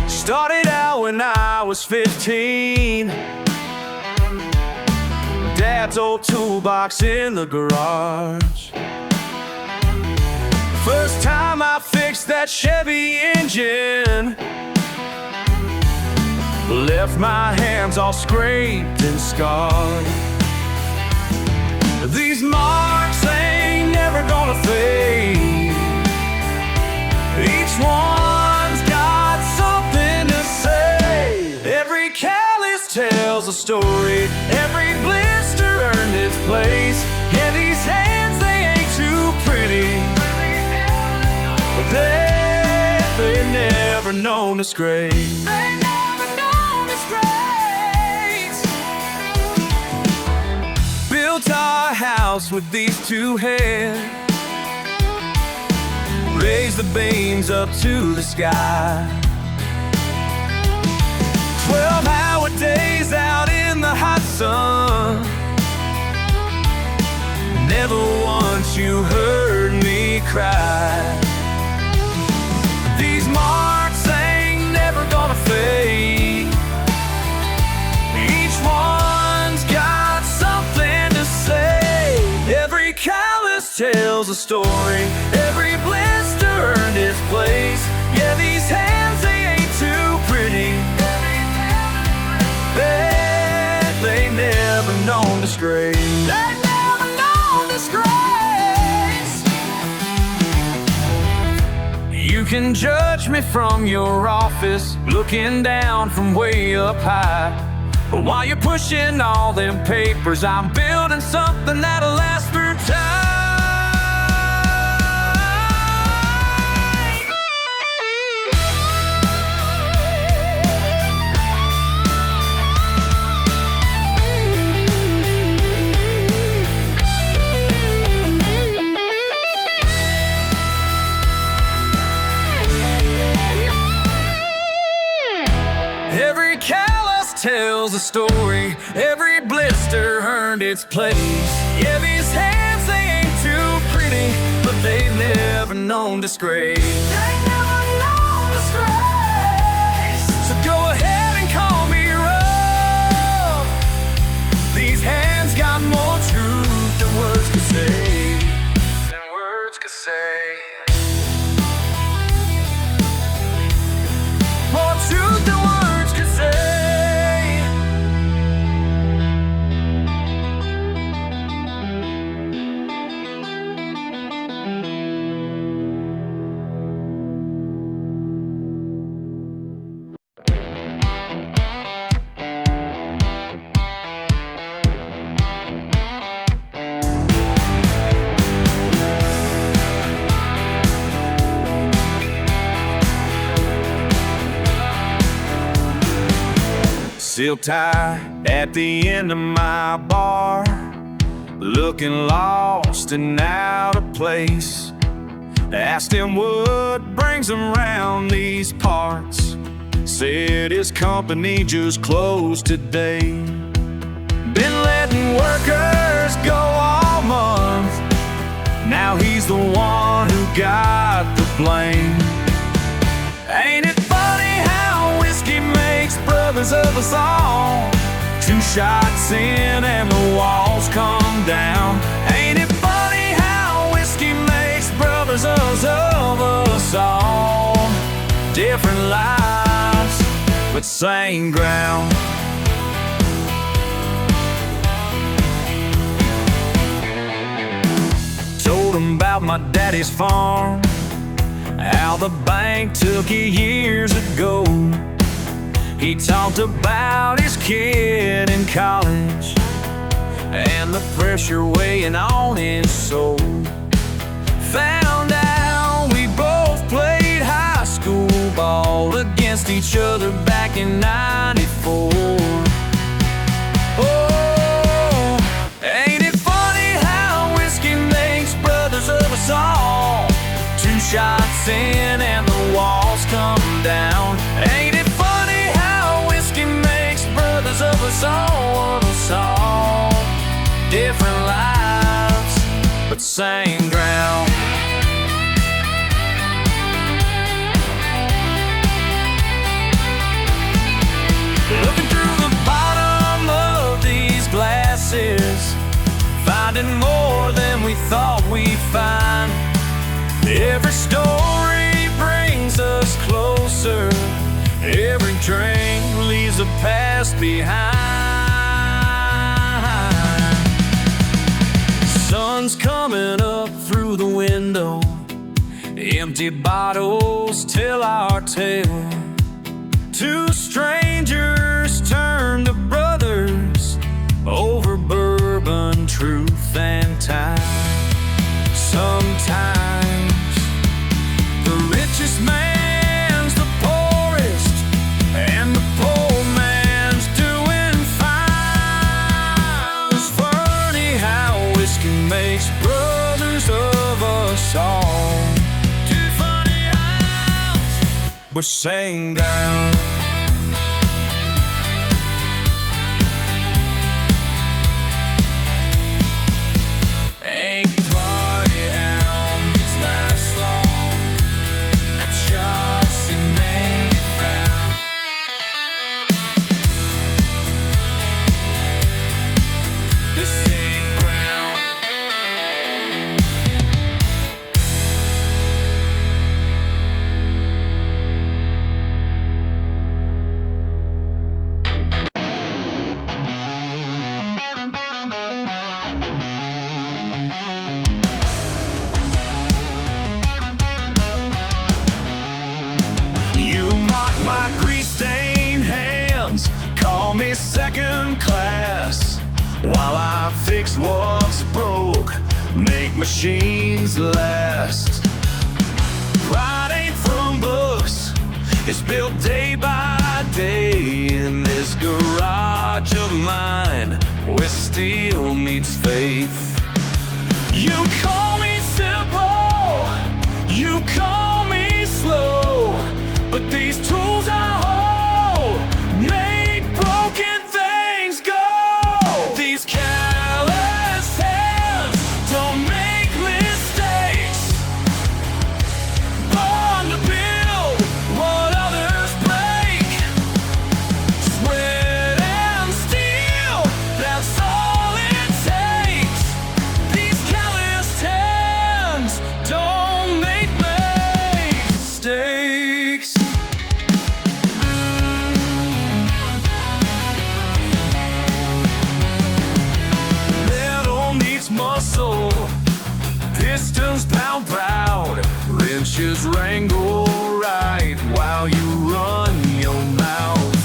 Started out when I was 15. Dad's old toolbox in the garage. First time I fixed that Chevy engine, left my hands all scraped and scarred. These marks ain't never gonna fade. Each one's got something to say. Every callus tells a story. Every blister earned its place. Yeah, these hands, they ain't too pretty, but they never known disgrace. They never known disgrace. Built our house with these two hands, raised the beams up to the sky. 12-hour days out in the hot sun. Never once you heard me cry. These marks ain't never gonna fade. Each one's got something to say. Every callus tells a story. Every blister earned its place. Yeah, these hands, they ain't too pretty. They never known disgrace. They never known disgrace. You can judge me from your office, looking down from way up high. But while you're pushing all them papers, I'm building something that'll last through time. Every callus tells a story. Every blister earned its place. Yeah, these hands, they ain't too pretty, but they've never known disgrace. They never known disgrace. So go ahead and call me rough. These hands got more truth than words could say. Than words could say. More truth than words could say. Silk tie at the end of my bar, looking lost and out of place. Asked him what brings him round these parts. Said his company just closed today. Been letting workers go all month. Now he's the one who got the blame. Ain't it funny how whiskey makes brothers of us all? 2 shots in and the walls come down. Ain't it funny how whiskey makes brothers of us all? Different lives, but same ground. Told him about my daddy's farm, how the bank took it years ago. He talked about his kid in college and the pressure weighing on his soul. Found out we both played high school ball against each other back in '94. Oh, ain't it funny how whiskey makes brothers of us all? 2 shots in and the walls come down. Ain't it funny how whiskey makes brothers of us all? Different lives, but same ground. Looking through the bottom of these glasses, finding more than we thought we'd find. Every story brings us closer, every drink leaves a past behind. Sun's coming up through the window, empty bottles tell our tale. Two strangers turn to brothers over bourbon, truth, and time. Sometimes the richest man's the poorest, and the poor man's doing fine. It's funny how whiskey makes brothers of us all. Too funny how we're same down. My grease-stained hands call me second class, while I fix what's broke, make machines last. Pride ain't from books, it's built day by day in this garage of mine, where steel meets faith. You call me simple, you call me slow, but these tools I hold make broken things go. These callous hands don't make mistakes, born to build what others break. Sweat and steel, that's all it takes. These callous hands don't make mistakes. Muscle, pistons pound proud, wrenches wrangle right while you run your mouth.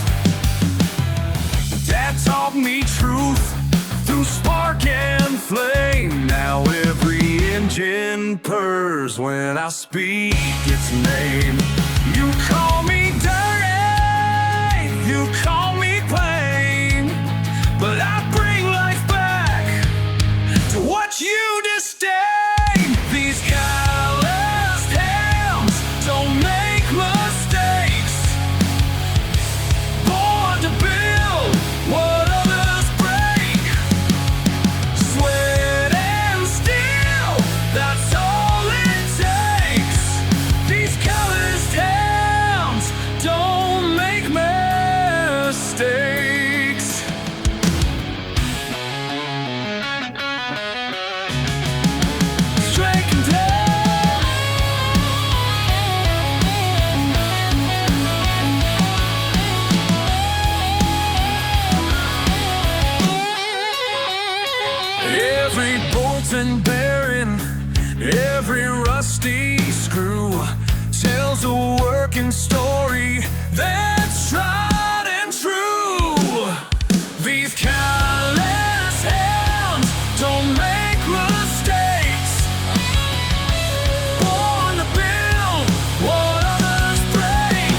Dad taught me truth through spark and flame. Now every engine purrs when I speak its name. You call me dirty, you call me plain, but I bring life back to what you disdain. These calloused hands don't make mistakes, born to build what others break. Sweat and steel, that's all it takes. These calloused hands don't make mistakes. Every bolt and bearing, every rusty screw tells a working story that's tried and true. These callous hands don't make mistakes, born to build what others break.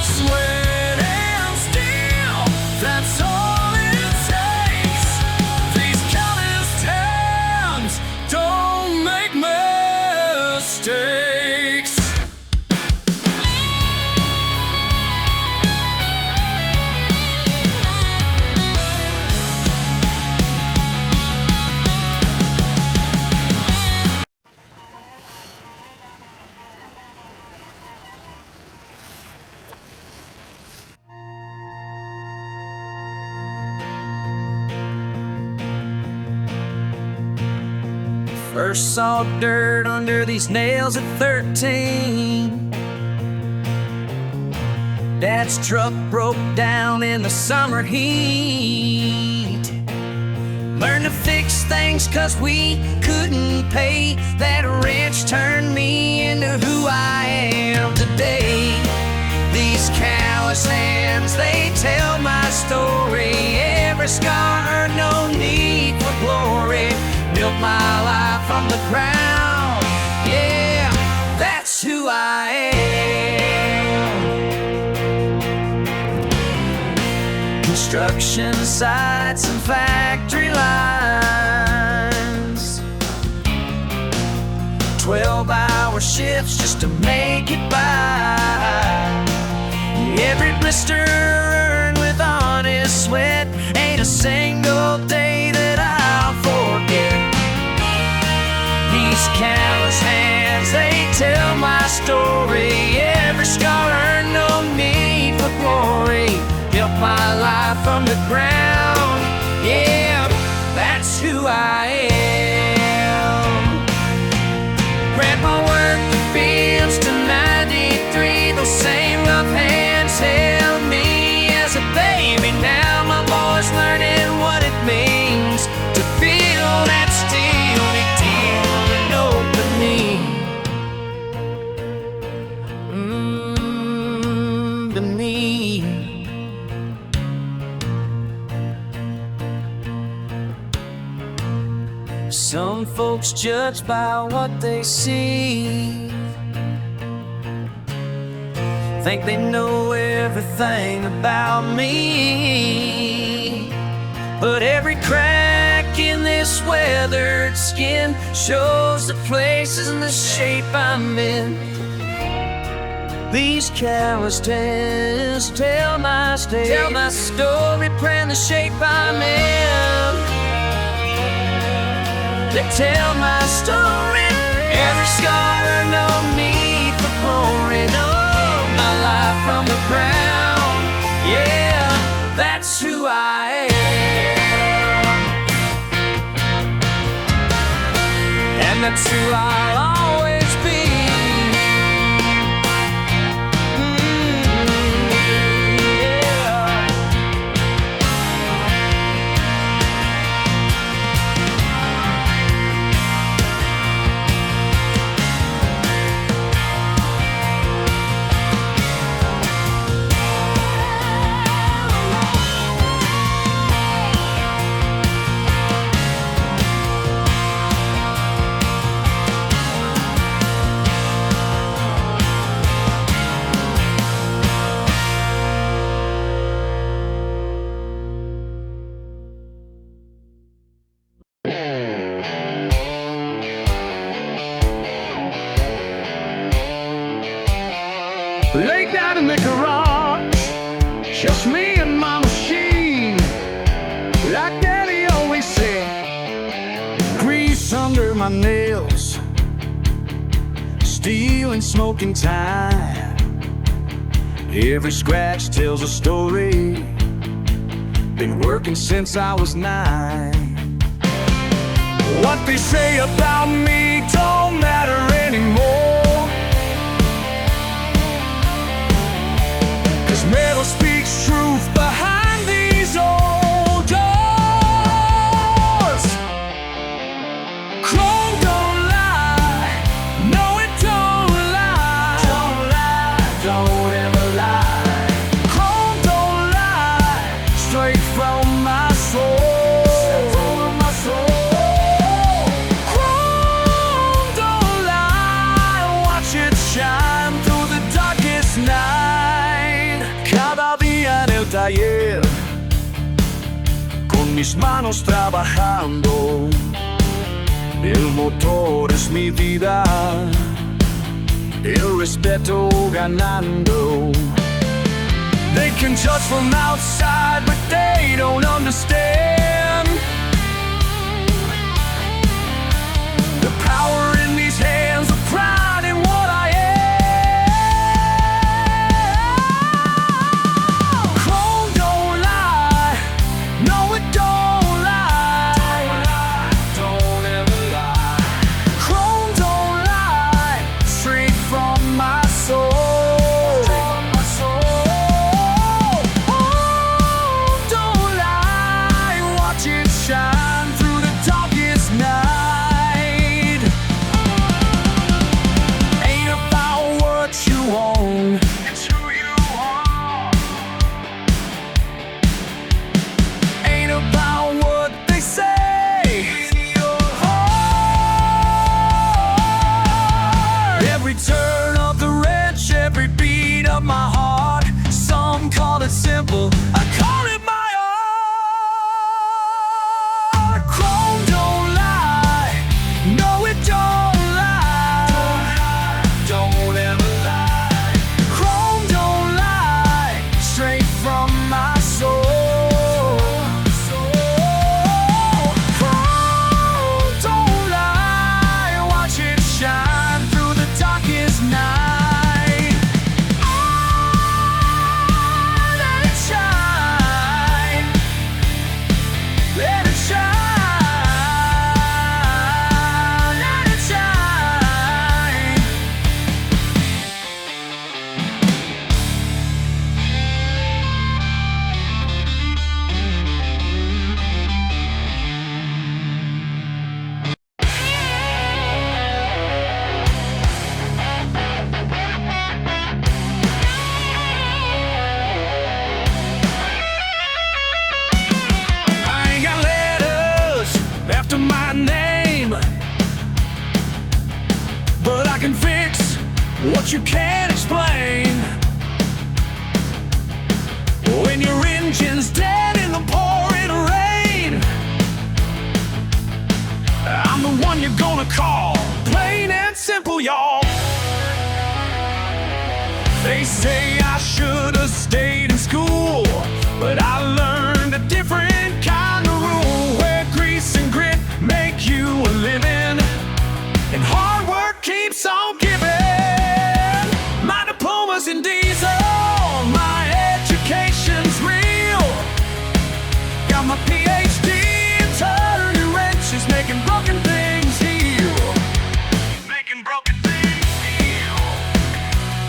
Sweat and steel, that's all it takes. These calloused hands don't make mistakes. First saw dirt under these nails at 13. Dad's truck broke down in the summer heat. Learned to fix things 'cause we couldn't pay. That wrench turned me into who I am today. These callous hands, they tell my story. Every scar earned no need for glory. Built my life from the ground. Yeah, that's who I am. Construction sites and factory lines, 12-hour shifts just to make it by. Every blister earned with honest sweat. Ain't a single day that I'll forget. These callous hands, they tell my story. Every scar earned no need for glory. Built my life from the ground. Yeah, that's who I am. Grandpa worked the fields to 93. Those same rough hands held me as a baby. Now my boy's learning what it means to feel that steel and open me. Beneath. Some folks judge by what they see. Think they know everything about me. But every crack in this weathered skin shows the places and the shape I'm in. These callous hands tell my story, print the shape I'm in. They tell my story. Every scar, no need for glory. No, my life from the ground. Yeah, that's who I am. And that's who I'll always be. Laid down in the garage, just me and my machine. Like Daddy always said, grease under my nails, steel and smoking time. Every scratch tells a story. Been working since I was 9. What they say about me don't matter anymore, 'cause metal speaks truth behind these old doors. Chrome don't lie, no it don't lie. Don't lie, don't ever lie. Chrome don't lie, straight from my soul. Chrome don't lie, watch it shine through the darkest night. Cada día en el taller, con mis manos trabajando. El motor es mi vida, el respeto ganando. They can judge from outside, but they don't understand the power in these hands, the pride in what I am. Chrome don't lie, no it don't lie. Don't ever lie. of my heart. Some call it simple, I call it my art. Chrome don't lie, no it don't lie. Don't ever lie. Chrome don't lie, straight from my soul. Chrome don't lie, watch it shine through the darkest night. Let it shine, let it shine, let it shine. I ain't got letters after my name, but I can fix what you can't explain. When your engine's dead in the pouring rain, I'm the one you're gonna call. Plain and simple, y'all. They say I should have stayed in school, but I learned a different kind of rule, where grease and grit make you a living, and hard work keeps on giving. My diploma's in diesel, my education's real. Got my PhD in turning wrenches, making broken things heal. Making broken things heal.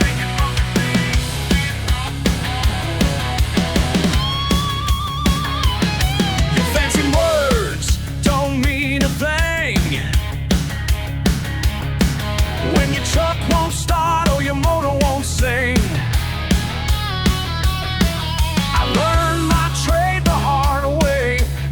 Making broken things heal. Your fancy words don't mean a thing when your truck won't start or your motor won't sing. I learned my trade the hard way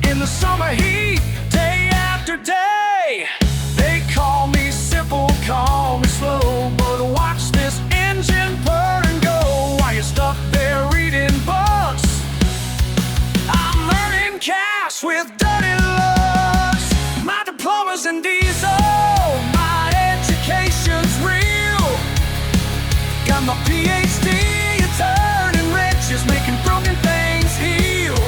in the summer heat, day after day. They call me simple, call me slow, but watch this engine burn and go while you're stuck there reading books. I'm learning cash with dirty looks. My diploma's in diesel, my education's real. Got my PhD in turning wrenches, making broken things heal.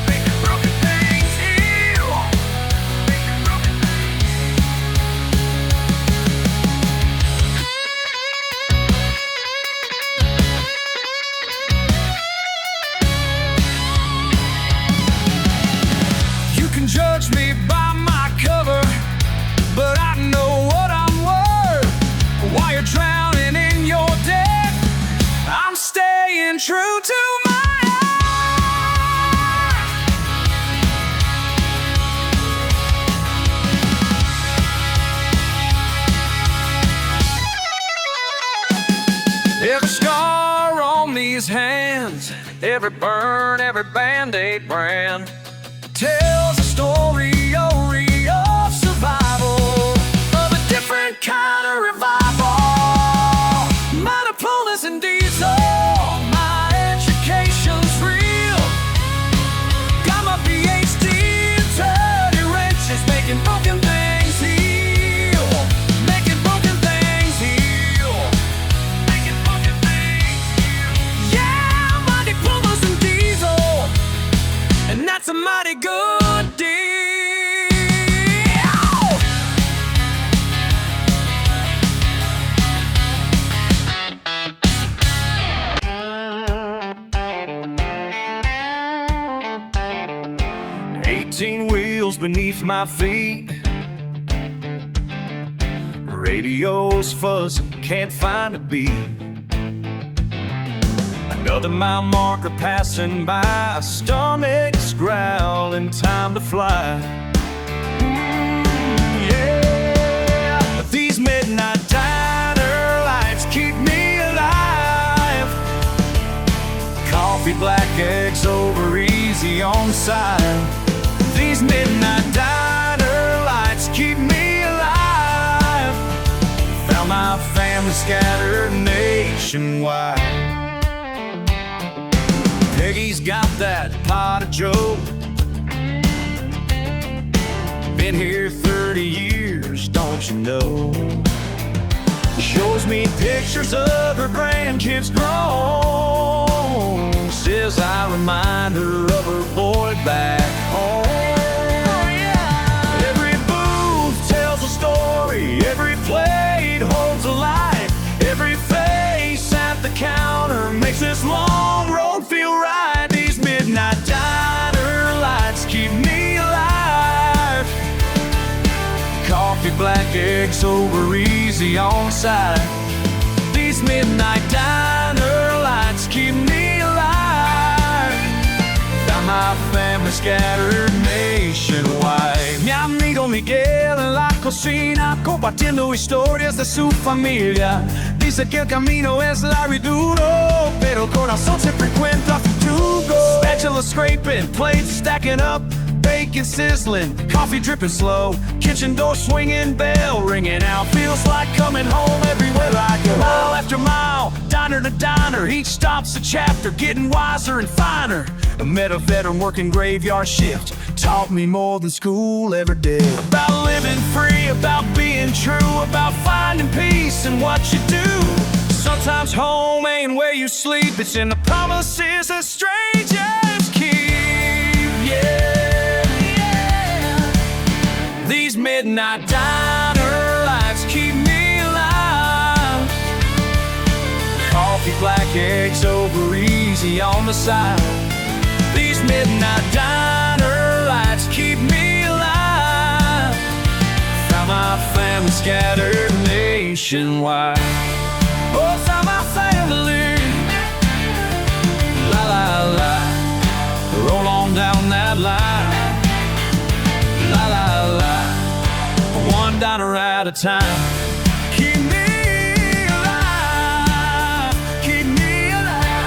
Making broken things heal. Making broken things. 'Scar on these hands, every burn, every Band-Aid brand tells a story of survival, of a different kind of revival. My diploma's in diesel, my education's real. Got my PhD in turning wrenches, making broken things heal. Making broken things heal. Making broken things heal. Yeah, my diploma's in diesel, and that's a mighty good deal. 18 wheels beneath my feet, radio's fuzzing, can't find a beat. Another mile marker passing by, stomach's growling, time to fly. Yeah, these midnight diner lights keep me alive. Coffee, black eggs over easy on the side. These midnight diner lights keep me alive. Found my family scattered in 8 nationwide. Peggy's got that pot of joe. Been here 30 years, don't you know? Shows me pictures of her grandkids grown. Says I remind her of her boy back home. Every booth tells a story, every plate holds a life, every face at the counter makes this long road feel right. These midnight diner lights keep me alive. Coffee, black eggs over easy on the side. These midnight diner lights keep me alive. Found my family scattered nationwide. Mi amigo Miguel en la cocina, compartiendo historias de su familia. Dice que el camino es largo y duro, pero el corazón siempre encuentra futuro. Spatula scraping, plates stacking up, bacon sizzling, coffee dripping slow, kitchen door swinging, bell ringing out. Feels like coming home everywhere I go. Mile after mile, diner to diner, each stop's a chapter, getting wiser and finer. I met a veteran working graveyard shift, taught me more than school ever did. About living free, about being true, about finding peace in what you do. Sometimes home ain't where you sleep, it's in the promises that strangers keep. Yeah. These midnight diner lights keep me alive. Coffee, black eggs over easy on the side. These midnight diner lights keep me alive. Found my family scattered nationwide. Oh, found my family. La la la. Roll on down that line. La la la. One diner at a time. Keep me alive. Keep me alive.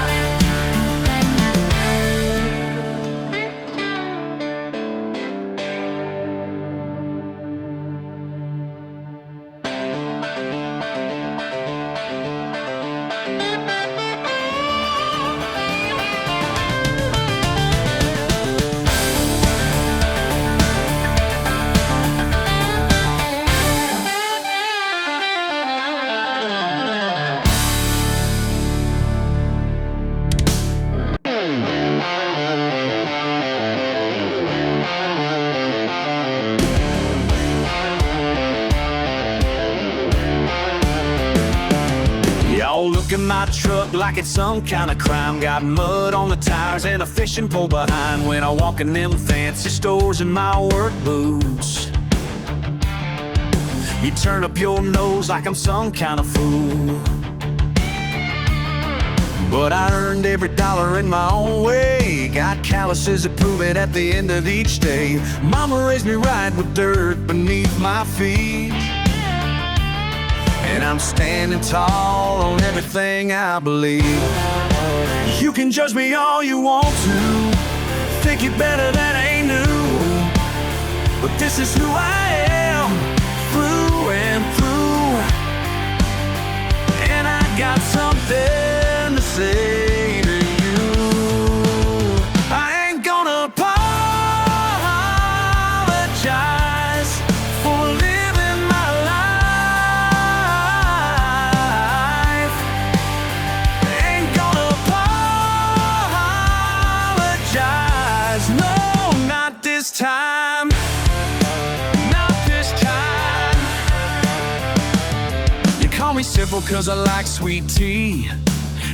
Y'all look at my truck like it's some kind of crime. Got mud on the tires and a fishing pole behind. When I walk in them fancy stores in my work boots, you turn up your nose like I'm some kind of fool. But I earned every dollar in my own way. Got calluses that prove it at the end of each day. Mama raised me right with dirt beneath my feet, and I'm standing tall on everything I believe. You can judge me all you want to, think you're better than ain't new, but this is who I am, through and through. And I got something to say to you. I ain't gonna apologize for living my life. Ain't gonna apologize, no, not this time. Not this time. You call me simple cause I like sweet tea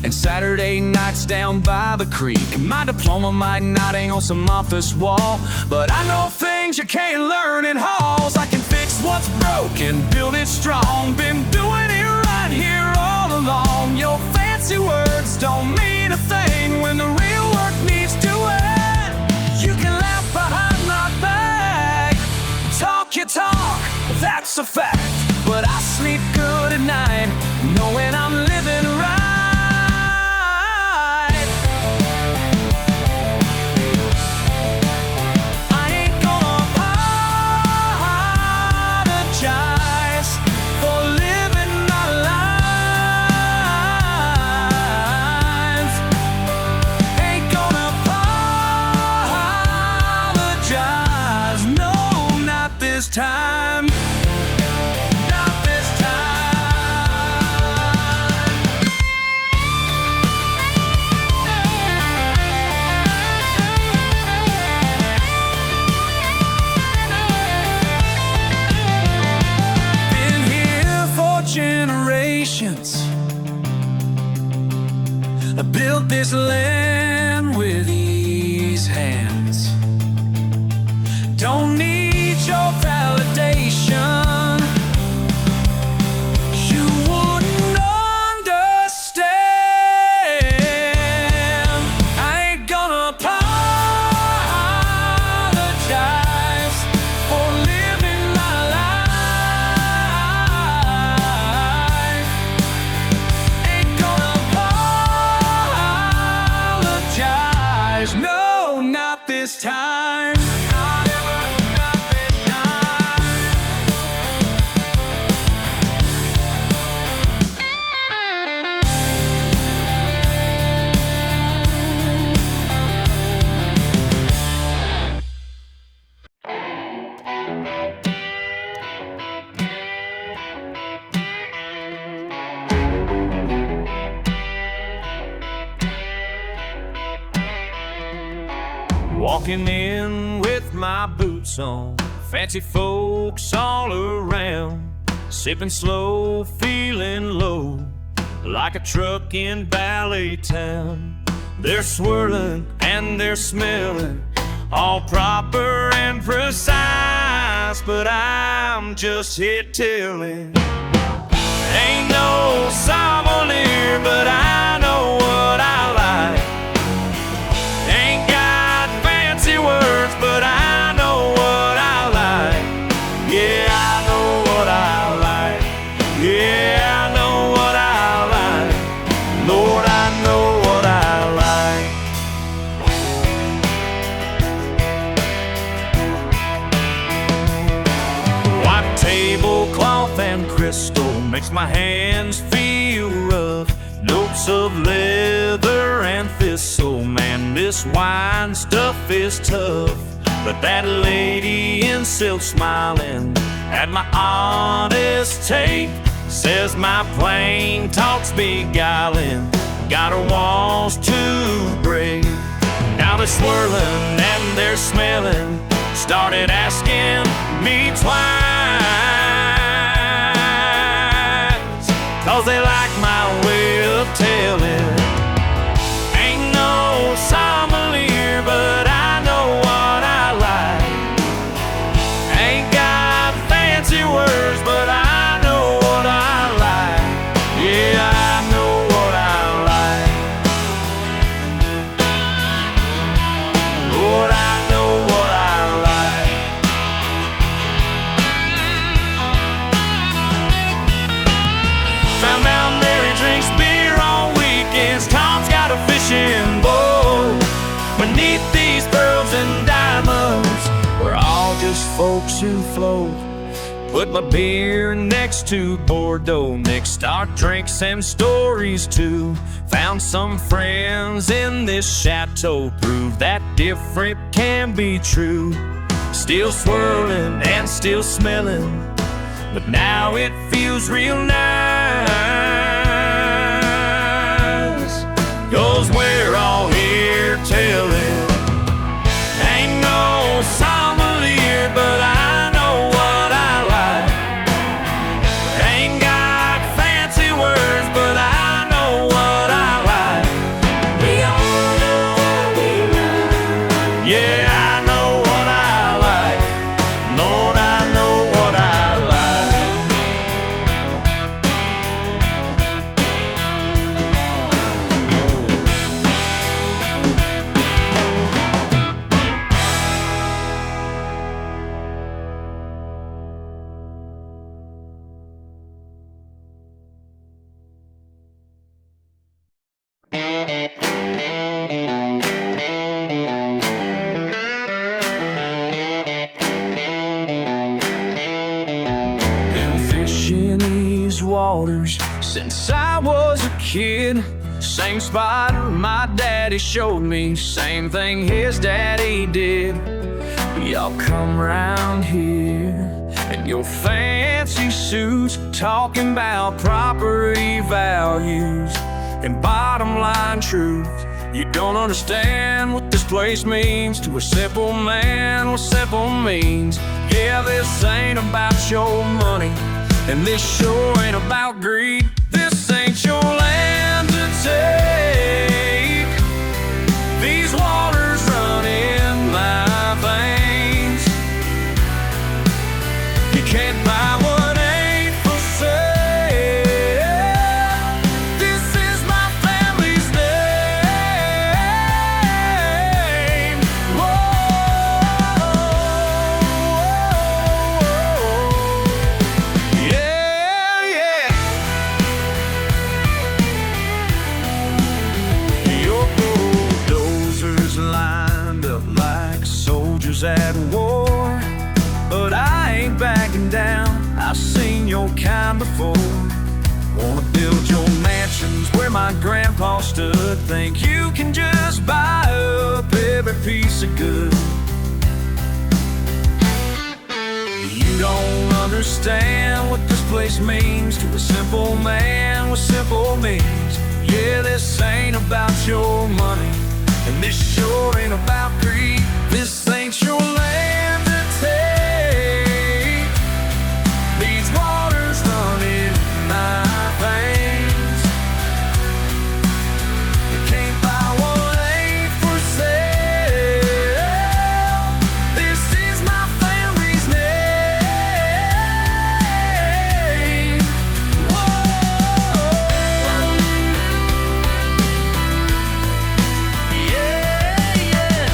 and Saturday nights down by the creek. My diploma might not hang on some office wall, but I know things you can't learn in halls. I can fix what's broken, build it strong. Been doing it right here all along. Your fancy words don't mean a thing when the real work needs doing. You can laugh behind my back, talk your talk, that's a fact. But I sleep good at night knowing I'm living right. patience. I built this land with these hands. Don't need your validation. You wouldn't understand. I ain't gonna apologize for living my life. Ain't gonna apologize. No, not this time. Walking in with my boots on, fancy folks all around, sipping slow, feeling low, like a truck in ballet town. They're swirling and they're smelling, all proper and precise, but I'm just here tilling. Ain't no sommelier, but I know what I like. Words, but I know what I like. Yeah, I know what I like. Yeah, I know what I like. Lord, I know what I like. White tablecloth and crystal makes my hands feel rough. Notes of leather and thistle, man, this wine stuff is tough. But that lady in silk smiling at my honest take says my plain talk's beguiling, got her walls to break. Now they're swirling and they're smelling, started asking me twice, 'cause they like my way of telling. Ain't no sommelier, but I know what I like. Ain't got fancy words, but I know what I like. Yeah, I know what I like. Lord, I know what I like. Found out Mary drinks beer on weekends. Tom's got a fishing boat. Beneath these pearls and diamonds, we're all just folks who float. Put my beer next to Bordeaux, mixed our drinks and stories too. Found some friends in this chateau, prove that different can be true. Still swirling and still smelling, but now it feels real nice. 'Cause we're all here telling. Ain't no sommelier, but I know what I like. Ain't got fancy words, but I know what I like. We all know what we like. Yeah, I know what I like. Lord, I know what I like. Been fishing these waters since I was a kid. Same spot my daddy showed me, same thing his daddy did. Y'all come round here in your fancy suits, talking about property values and bottom line truth. You don't understand what this place means to a simple man, what simple means. Yeah, this ain't about your money, and this sure ain't about greed. This ain't your land to take. These waters run in my veins. You can't buy what ain't for sale. This is my family's name. Whoa, yeah, yeah. Your bulldozers lined up like soldiers at war, but I ain't backing down. I've seen your kind before. Wanna build your mansions where my grandpa stood. Think you can just buy up every piece of good. You don't understand what this place means to a simple man with simple means. Yeah, this ain't about your money, and this sure ain't about greed. This ain't your land to take. These waters run in my veins. You can't buy what ain't for sale. This is my family's name. Whoa. Yeah, yeah.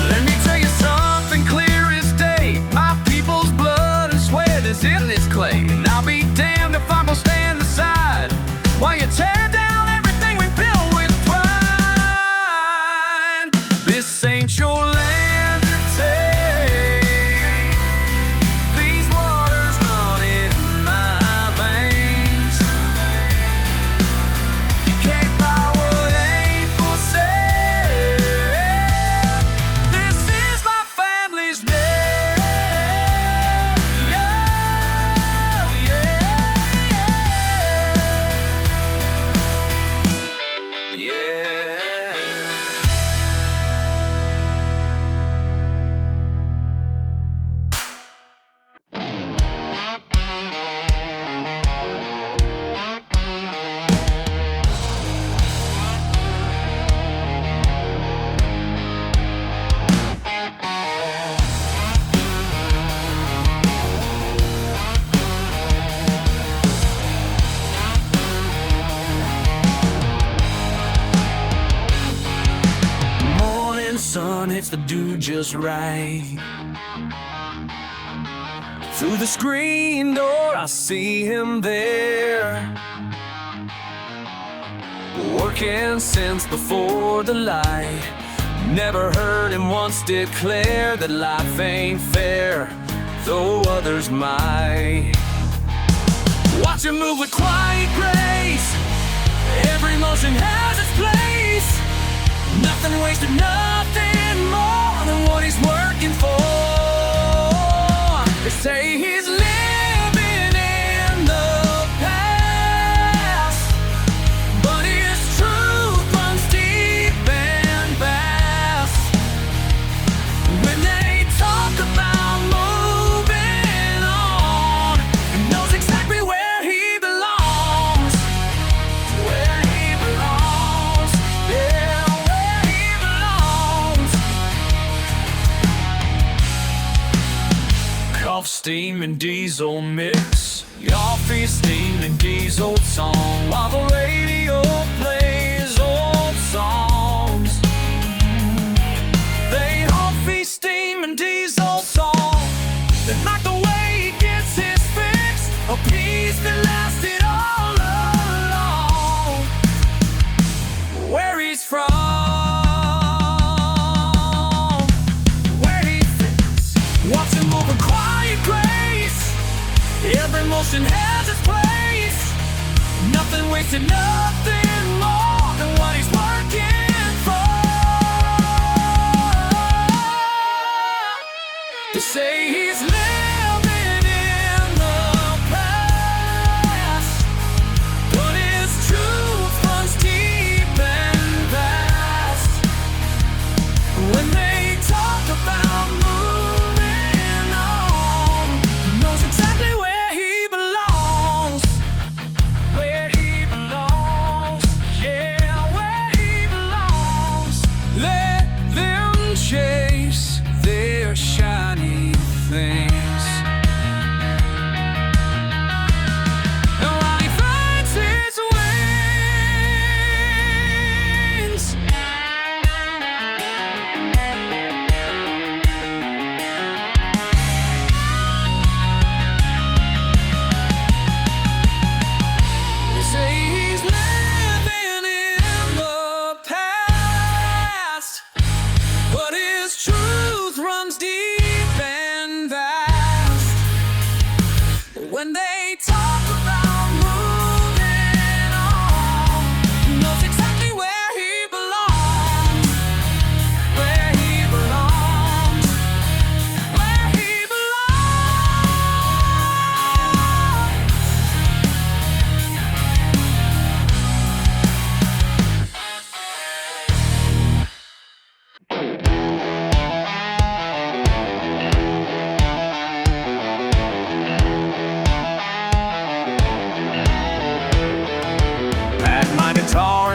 Let me tell you something clear as day. My people's blood and sweat is in this clay, and I'll be damned if I'm gonna stand aside while you tear down everything we built with pride. This ain't your land to take. These waters run in my veins. You can't buy what ain't for sale. This is my family's name. Yeah, yeah, yeah. Morning sun hits the dew just right. Through the screen door I see him there, working since before the light. Never heard him once declare that life ain't fair, though others might. Watch him move with quiet grace. Every motion has its place. Nothing wasted, nothing more than what he's working for. They say he's living in the past, but his truth runs deep and fast. When they talk about moving on, he knows exactly where he belongs. Where he belongs, yeah, where he belongs. Cough, steam, and diesel mix. Coffee, steam, and diesel song, while the radio plays old songs. They coffee, steam, and diesel song. They like the way he gets his fix, a peace that lasted all along. Where he's from, where he fits. Watch him move with quiet grace. Every motion has its place. Nothing wasted, nothing more than what he's working for. They say he's living in the past, but his truth runs deep and vast. When they talk about moving on, he knows exactly where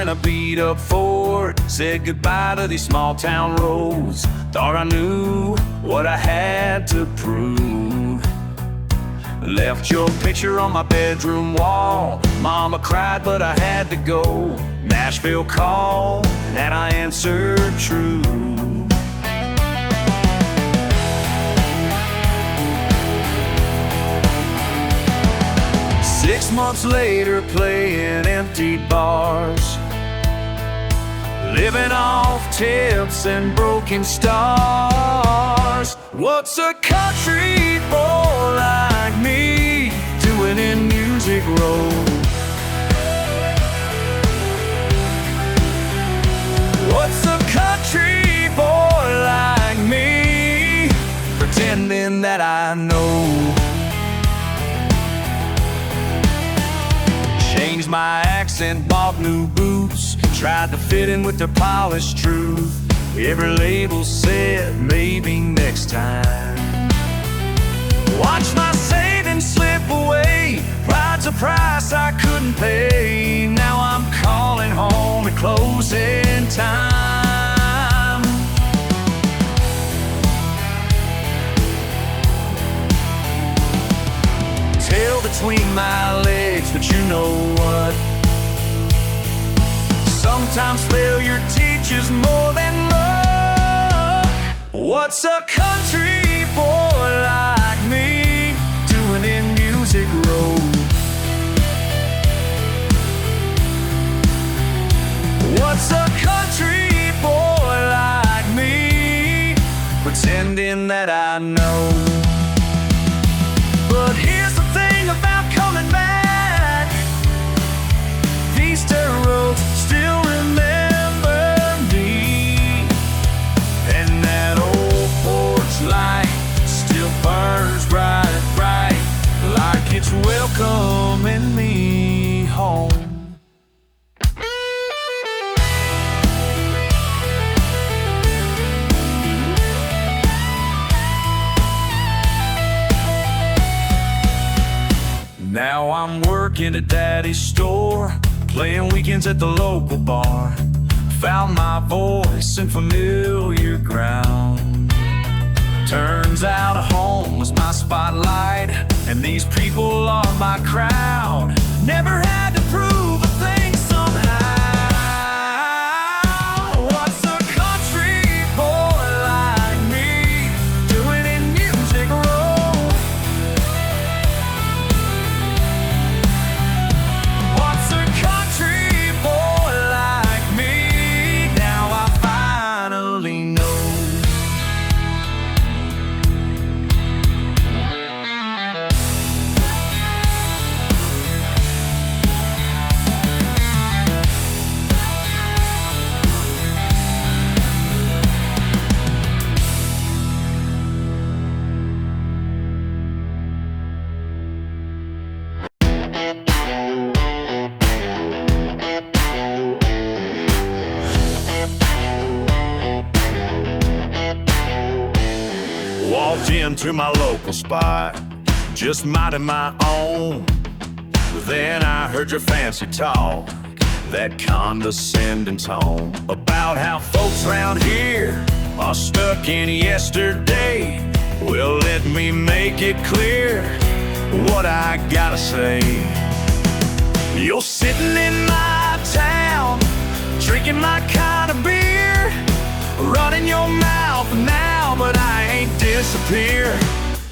in a beat-up Ford. Said goodbye to these small-town roads. Thought I knew what I had to prove. Left your picture on my bedroom wall. Mama cried, but I had to go. Nashville called, and I answered true. 6 months later, playing empty bars, living off tips and broken stars. What's a country boy like me doing in Music Row? What's a country boy like me pretending that I know? Changed my accent, bought new boots, tried to fit in with the polished truth. Every label said maybe next time. Watch my savings slip away. Pride's a price I couldn't pay. Now I'm calling home at closing time. Tail between my legs, but you know what? Sometimes failure teaches more than love. What's a country boy like me doing in Music Row? What's a country boy like me pretending that I know? But here's the thing about coming back. These dirt roads still remember me, and that old porch light still burns bright, bright, like it's welcoming me home. Now I'm working at Daddy's store, playing weekends at the local bar. Found my voice in familiar ground. Turns out home was my spotlight, and these people are my crowd. Never had to prove a thing somehow. What's a country boy like me doing in Music Row? What's a country boy like me? Now I finally know. Walked into my local spot, just minding my own. Then I heard your fancy talk, that condescending tone, about how folks around here are stuck in yesterday. Well, let me make it clear what I gotta say. You're sitting in my town, drinking my kind of beer, running your mouth now, but I ain't disappear.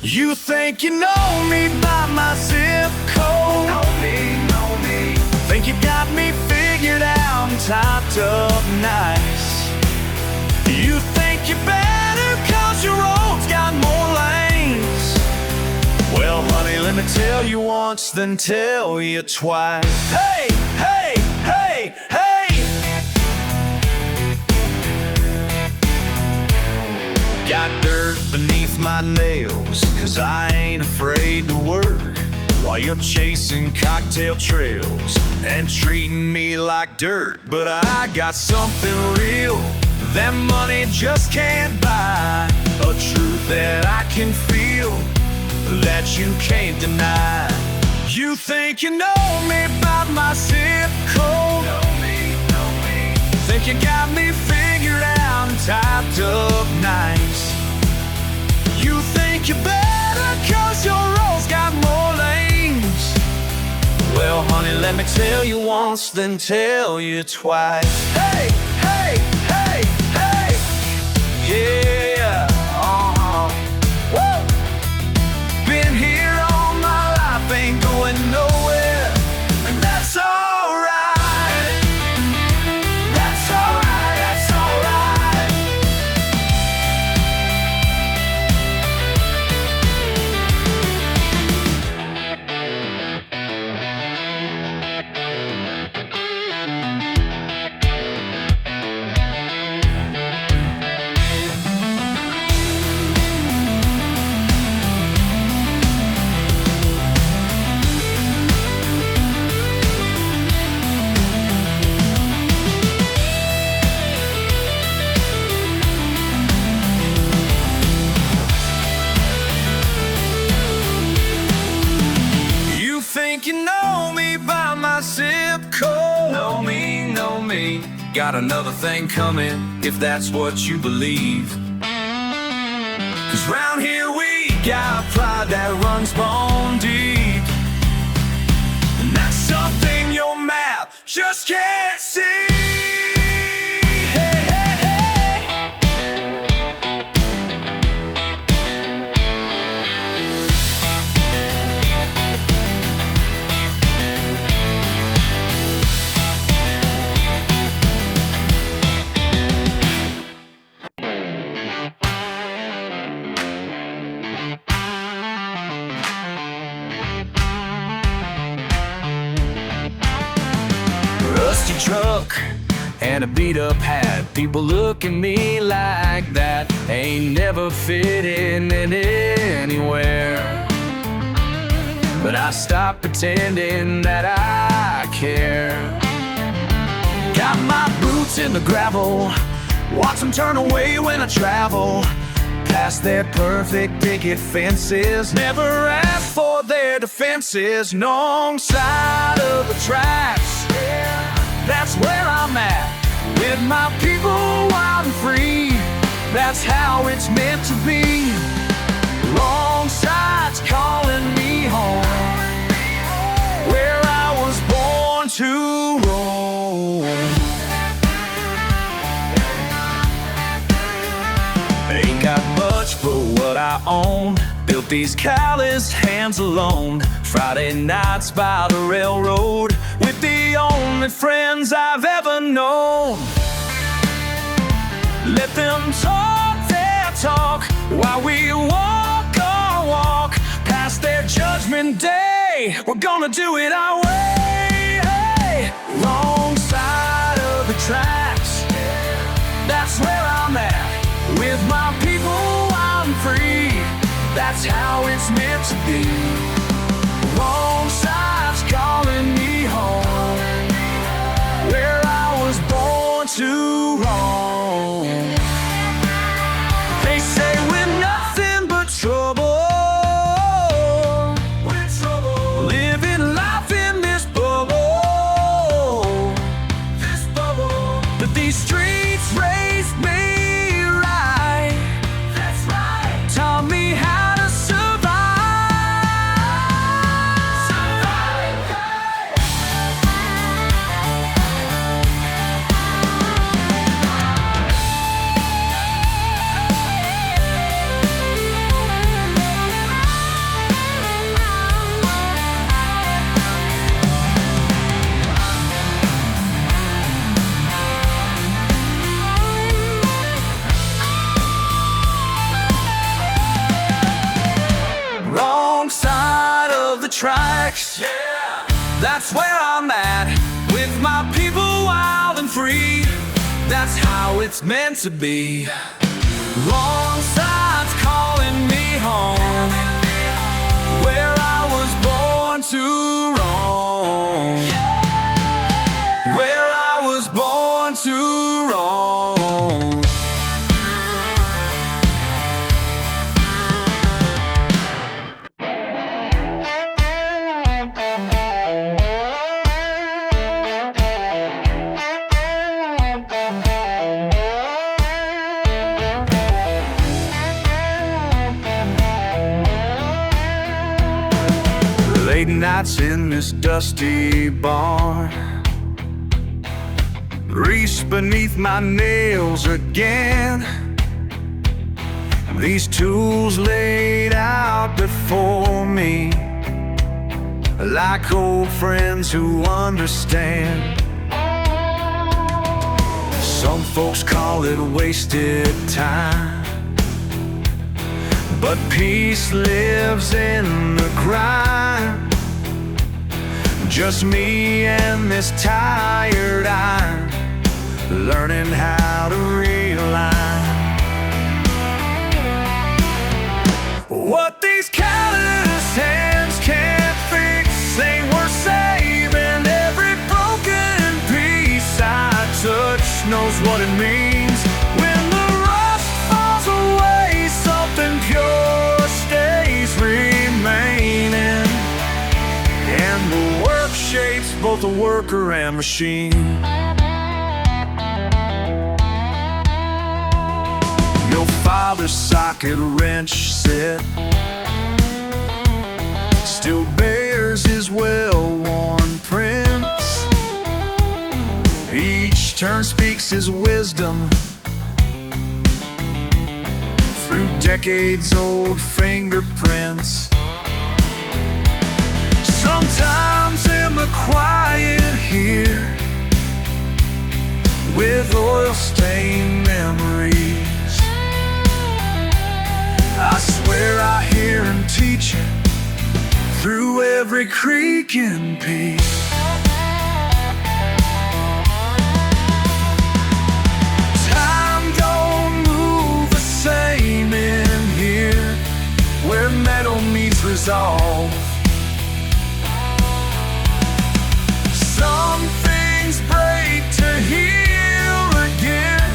You think you know me by my zip code. Know me. Think you got me figured out and topped up nice. You think you're better cause your road's got more lanes. Well, honey, let me tell you once, then tell you twice. Hey, hey, hey, hey! Got dirt beneath my nails, cause I ain't afraid to work, while you're chasing cocktail trails and treating me like dirt. But I got something real that money just can't buy, a truth that I can feel, that you can't deny. You think you know me by my zip code. Know think you got me figured out and typed up nice. You think you're better cause your role's got more lanes. Well, honey, let me tell you once, then tell you twice. Hey, hey, hey, hey, yeah, woo! Been here all my life, ain't going nowhere, and that's alright. That's alright, that's alright. Think you know me by my zip code. Know me, know me. Got another thing coming, if that's what you believe. Cause round here we got pride that runs bone deep, and that's something your map just can't see. Rusty truck and a beat-up hat. People look at me like that ain't never fitting in anywhere. But I stopped pretending that I care. Got my boots in the gravel, watch them turn away when I travel past their perfect picket fences. Never ask for their defenses. Wrong side of the tracks, that's where I'm at, with my people wild and free. That's how it's meant to be. Wrong side's calling me home, where I was born to roam. Ain't got much for what I own, built these callous hands alone. Friday nights by the railroad, with the only friends I've ever known. Let them talk their talk while we walk our walk past their judgment day. We're gonna do it our way. Hey! Wrong side of the tracks, that's where I'm at, with my people I'm free. That's how it's meant to be. Wrong side's calling me home, where I was born to roam. They say we're nothing but trouble. We're trouble, living life in this bubble. This bubble, but these streets raised me right. That's right, taught me how to survive. Wrong side of the tracks, yeah, that's where I'm at, with my people wild and free. That's how it's meant to be. Wrong side's calling me home, where I was born to roam. Where I was born to roam. late nights in this dusty barn, grease beneath my nails again. These tools laid out before me, like old friends who understand. Some folks call it wasted time, but peace lives in the grind. Just me and this tired iron, learning how to realign. What these callous hands can't fix ain't worth saving. Every broken piece I touch knows what it means. When the rust falls away, something pure stays remaining, and the work shapes both the worker and machine. Your father's socket wrench set still bears his well-worn prints. Each turn speaks his wisdom through decades-old fingerprints. Sometimes in the quiet here, with oil-stained memories, I swear I hear him teaching through every creaking piece. Time don't move the same in here, where metal meets resolve. Some things break to heal again,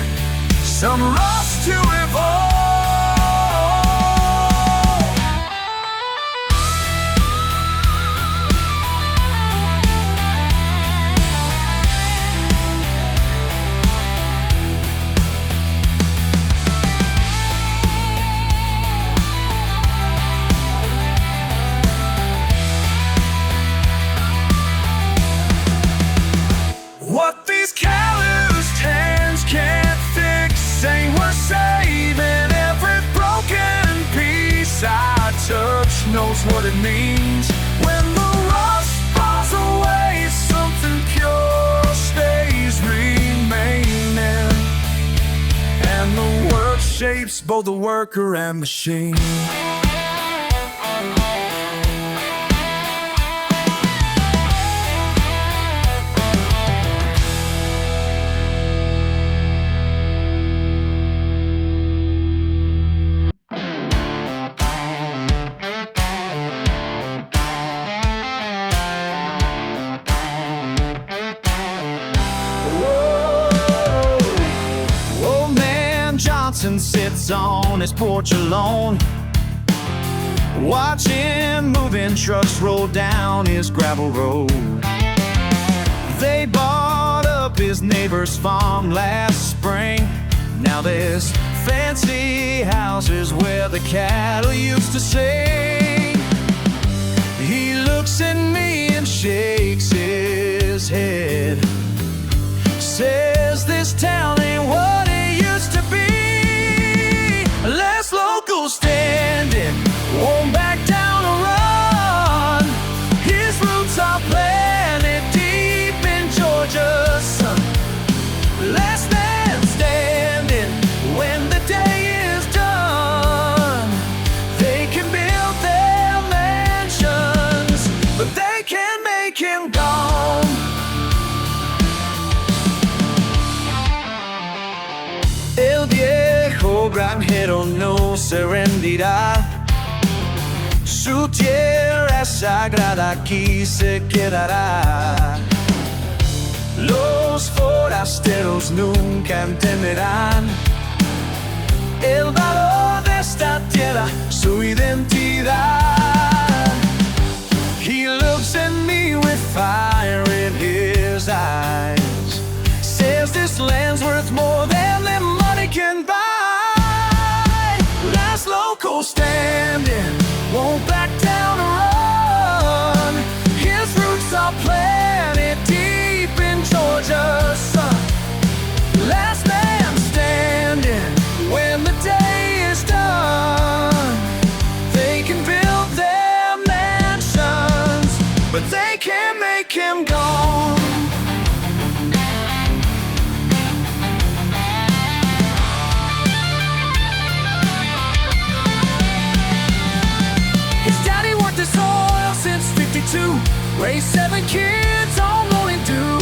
some rust to evolve. What these calloused hands can't fix ain't worth saving. Every broken piece I touch knows what it means. When the rust falls away, something pure stays remaining, and the work shapes both the worker and machine. Johnson sits on his porch alone, watching moving trucks roll down his gravel road. They bought up his neighbor's farm last spring. Now there's fancy houses where the cattle used to sing. He looks at me and shakes his head, says this town ain't what it used to be. Less local standing, won't back down or run. His roots are planted deep in Georgia's sun. Less man standing when the day is done. They can build their mansions, but they can't make him gone. El viejo granjero no se rendirá. Su tierra es sagrada, aquí se quedará. Los forasteros nunca entenderán el valor de esta tierra, su identidad. He looks at me with fire in his eyes, says this land's worth more than the money can buy. Last local standing, won't back down or run. make him gone. His daddy worked the soil since '52, raised 7 kids on morning dew.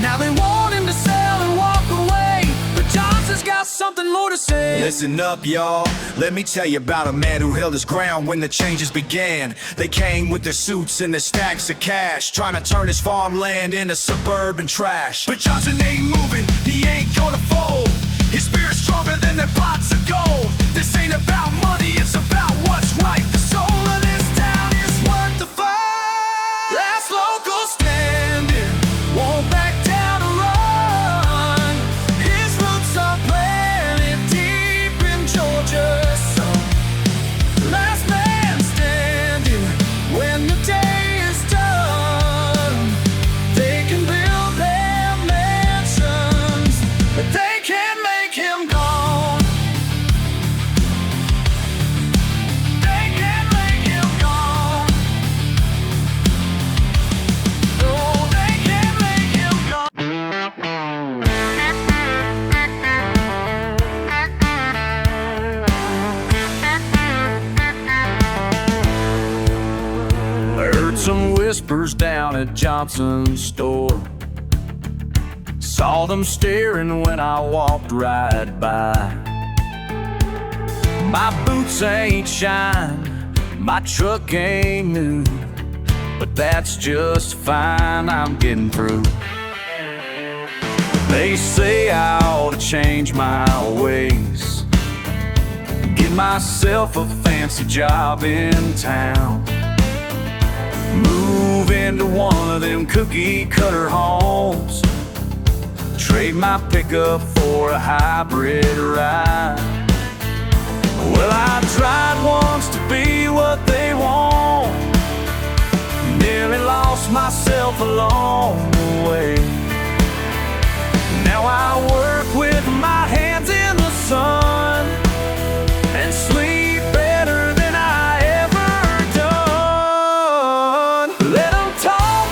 Now they want him to sell and walk away, but Johnson's got something more to say. Listen up, y'all. Let me tell you about a man who held his ground when the changes began. They came with their suits and their stacks of cash, trying to turn his farmland into suburban trash. But Johnson ain't moving, he ain't gonna fold. His spirit's stronger than their pots of gold. This ain't about money, it's about what's right. The soul of this town is worth the fight. Last local standing, won't back down or run. His roots are planted deep in Georgia. So last man standing, when the day is done, they can build their mansions, but they can't make him gone. They can't make him gone. No, they can't make him gone. I heard some whispers down at Johnson's store. Saw them staring when I walked right by. My boots ain't shine, my truck ain't new, but that's just fine, I'm getting through. They say I ought to change my ways, get myself a fancy job in town, move into one of them cookie cutter homes, trade my pickup for a hybrid ride. Well, I tried once to be what they want, nearly lost myself along the way. Now I work with my hands in the sun and sleep better than I ever done. Let them talk,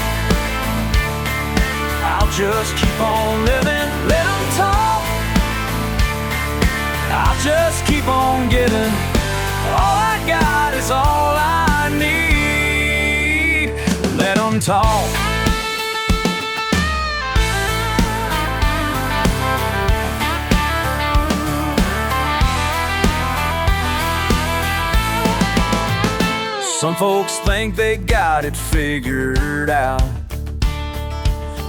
I'll just keep on living. Let them talk, I'll just keep on giving. All I got is all I need. Let them talk. Some folks think they got it figured out,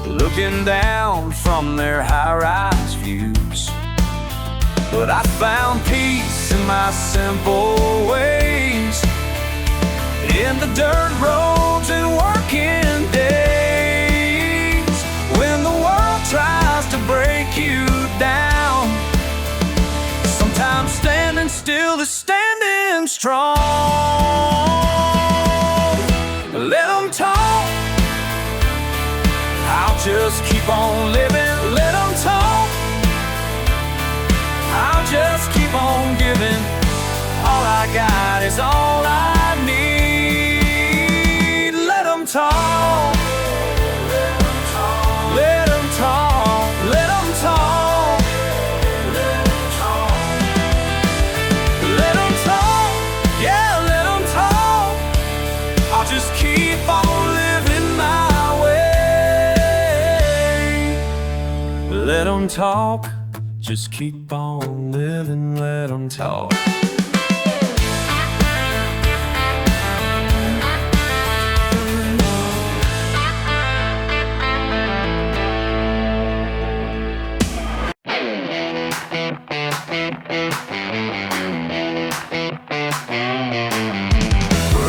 looking down from their high-rise views. But I found peace in my simple ways, in the dirt roads and working days. When the world tries to break you down, sometimes standing still is standing strong. Let them talk, I'll just keep on living. Let them talk, I'll just keep on giving. All I got is all I need. Let them talk, let them talk, let them talk, let them talk, let them talk, yeah, let them talk. I'll just keep on living my way. Let them talk, just keep on living, let them talk.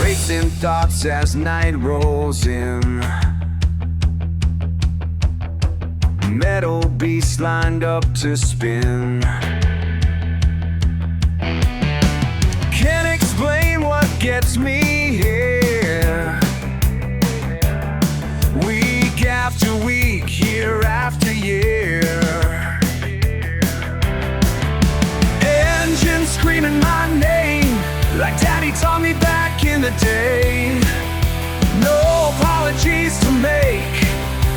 Racing thoughts as night rolls in, metal beasts lined up to spin. Can't explain what gets me here, week after week, year after year. Engines screaming my name like Daddy taught me back in the day. No apologies to make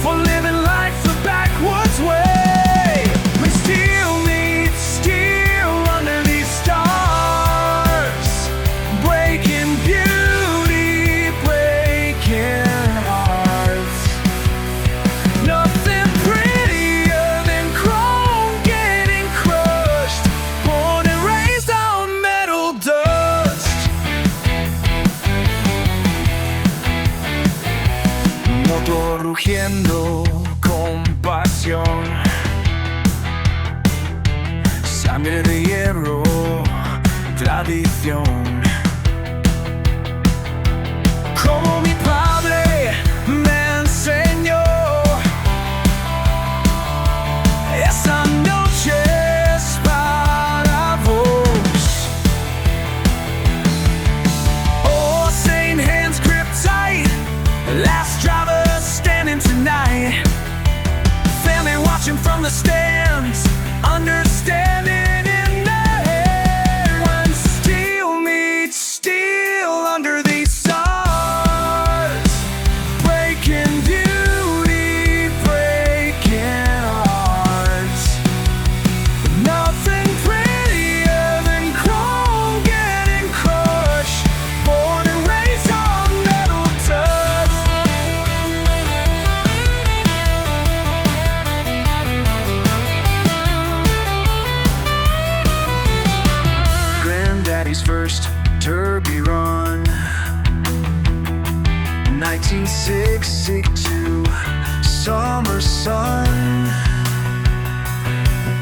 for living life the backwoods way. We still need steel under these stars, breaking beauty, breaking hearts. Nothing prettier than chrome getting crushed, born and raised on metal dust. Motor rugiendo con pasión, sangre de hierro, tradición. Como mi padre me enseñó, esa noche es para vos. Oh, same hands grip tight, last driver standing tonight. Family watching from the stands, understanding in their head. When steel meets steel under these stars, breaking beauty, breaking hearts. Nothing prettier than chrome getting crushed, born and raised on metal dust. Granddaddy's first turkey run, 1962, summer sun.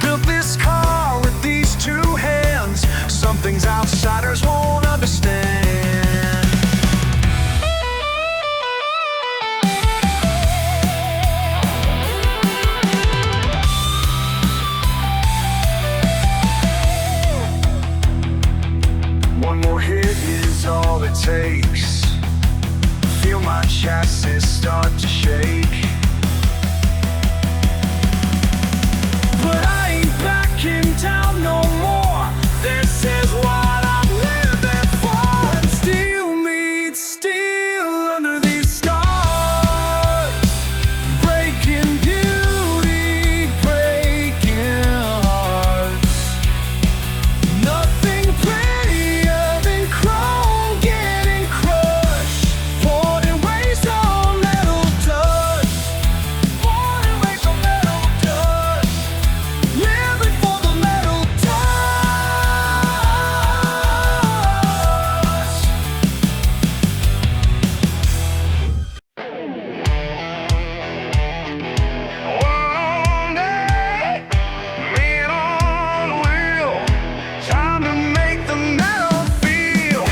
Built this car with these two hands, some things outsiders won't understand. One more hit is all it takes. Feel my chassis start to shake. But I ain't backing down no more. This is what I'm living for. And steel meets steel under these stars, breaking beauty, breaking hearts. Nothing prettier than chrome getting crushed, born and raised on metal dust. Born and raised on metal dust, living for the metal dust. One day, men on wheel, time to make the metal feel.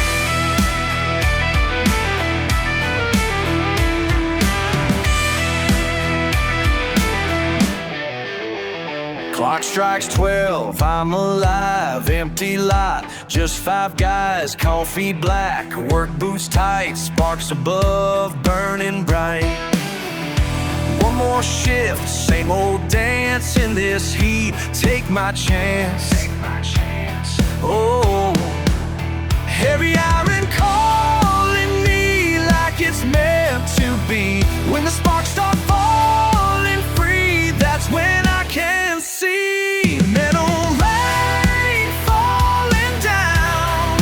Clock strikes 12, I'm alive, empty lot, just 5 guys, coffee black, work boots tight, sparks above, burning bright. One more shift, same old dance in this heat, take my chance. Oh, heavy iron calling me like it's meant to be. When the sparks start falling free, that's when I can see metal rain falling down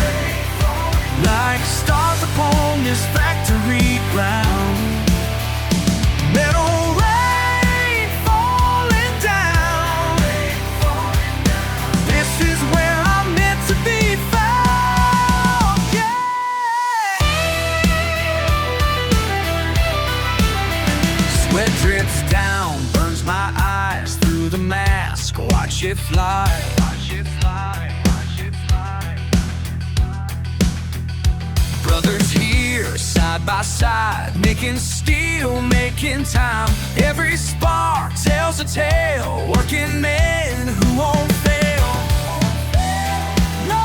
like stars upon this factory ground. Metal rain falling down. This is where I'm meant to be found. Yeah. Sweat drips down, burns my eyes through the mask. Watch it fly. Watch it fly. Watch it fly. Brothers here, side by side, making steel, making time. Every spark tells a tale, working men who won't fail. No!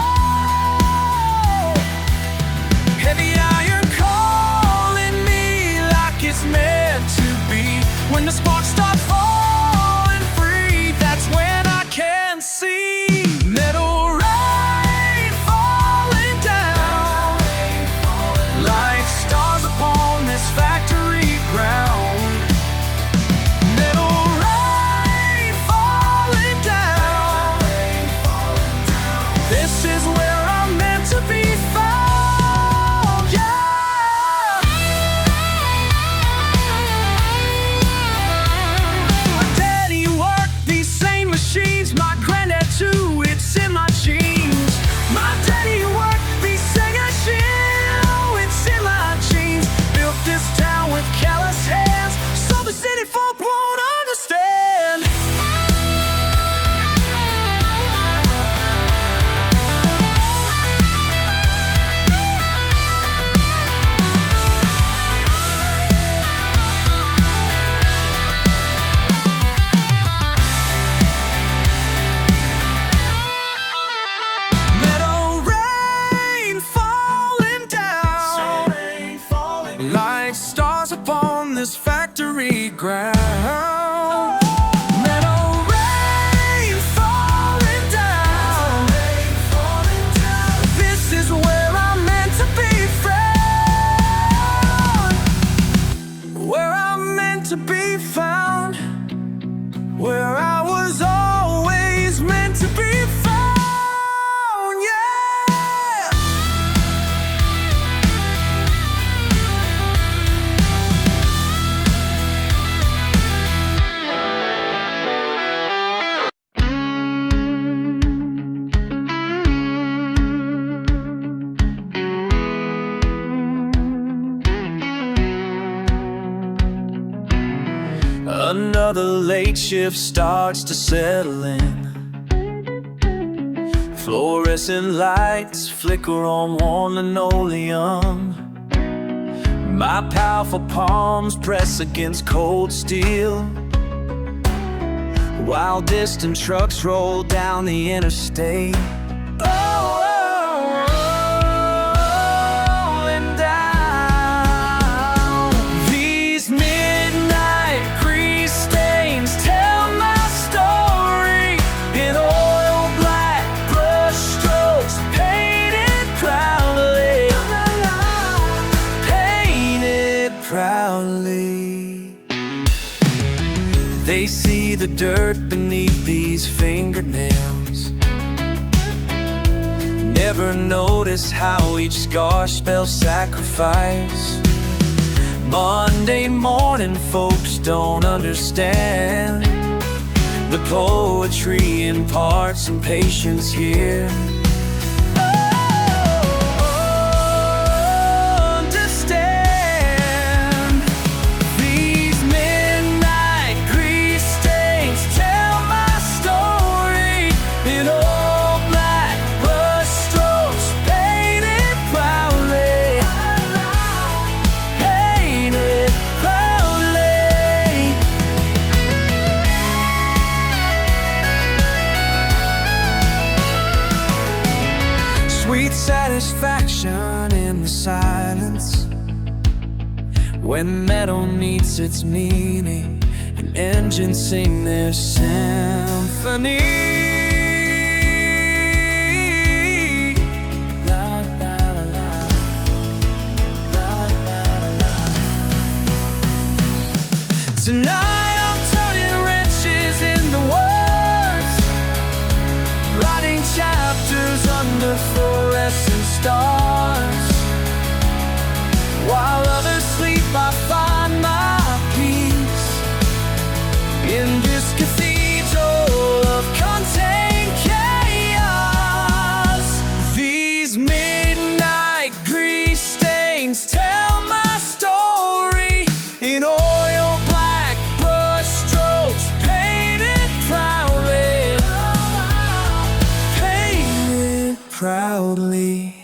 Heavy iron calling me like it's meant to be. When the sparks start falling free, that's when I can see metal rain falling down like stars upon this factory the late shift starts to settle in. Fluorescent lights flicker on worn linoleum. My powerful palms press against cold steel, while distant trucks roll down the interstate. Rolling down. These midnight grease stains tell my story in oil black brush strokes, painted proudly. Painted proudly. They see the dirt beneath these fingernails, never notice how each scar spells sacrifice. Monday morning folks don't understand the poetry in parts and patience here. Understand. These midnight grease stains tell my story in old black brush strokes, painted proudly. Painted proudly. Sweet satisfaction in the silence, when metal meets its meaning and engines sing their symphony. La, la, la, la. La, la, la. Tonight I'm turning wrenches in the words, writing chapters under fluorescent stars. While others sleep, I find my peace in this cathedral of contained chaos. These midnight grease stains tell my story in oil black brush strokes, painted proudly. Painted proudly.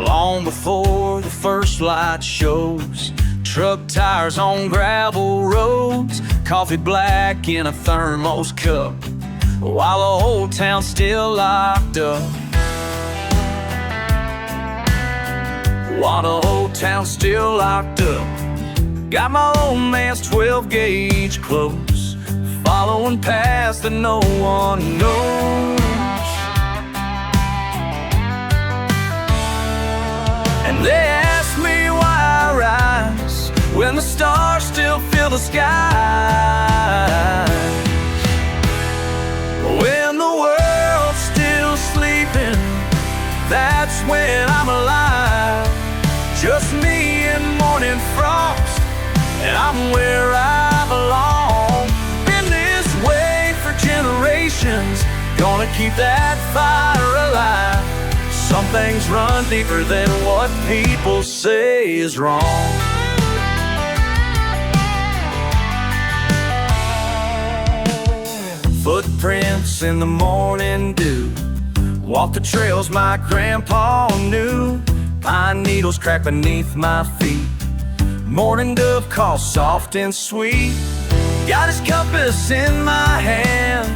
Long before the first light shows, truck tires on gravel roads, coffee black in a thermos cup, while the whole town's still locked up. While the whole town's still locked up. Got my old man's 12-gauge close, following paths that no one knows. And they ask me why I rise when the stars still fill the sky. When the world's still sleeping, that's when I'm alive. Just me and morning frost, and I'm where I belong. Been this way for generations, gonna keep that fire alive. Some things run deeper than what people say is wrong. Footprints in the morning dew, walk the trails my grandpa knew. Pine needles crack beneath my feet, morning dove calls soft and sweet. Got his compass in my hand,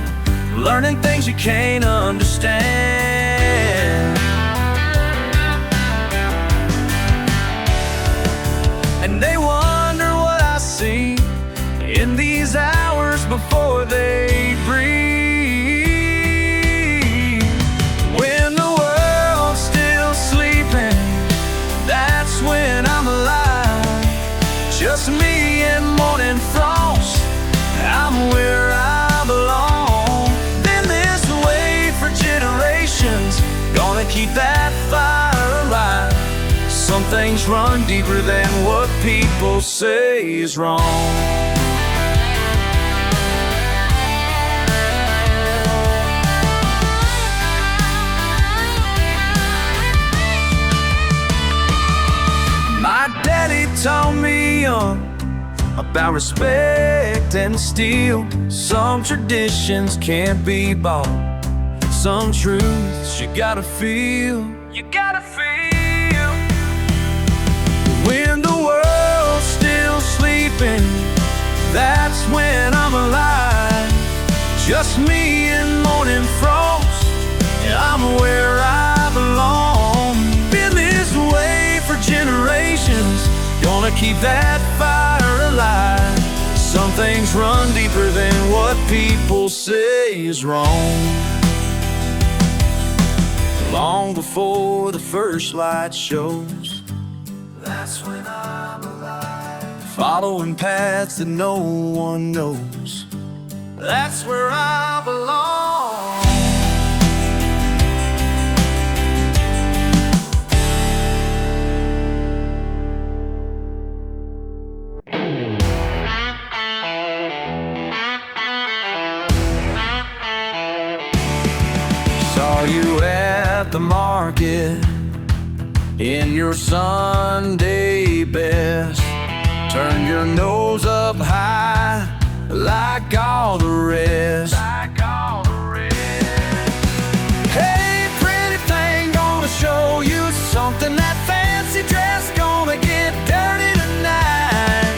learning things you can't understand. And they wonder what I see in these hours before they breathe. When the world's still sleeping, that's when I'm alive. Just me and morning frost, I'm where I belong. Been this way for generations, gonna keep that things run deeper than what people say is wrong. My daddy taught me young about respect and steel. Some traditions can't be bought. Some truths you gotta feel. You gotta feel. When the world's still sleeping, that's when I'm alive. Just me and morning frost, and I'm where I belong. Been this way for generations, gonna keep that fire alive. Some things run deeper than what people say is wrong. Long before the first light shows, that's when I'm alive. Following paths that no one knows, that's where I belong. Saw you at the market in your Sunday best. Turn your nose up high like all the rest. Hey, pretty thing, gonna show you something. That fancy dress gonna get dirty tonight.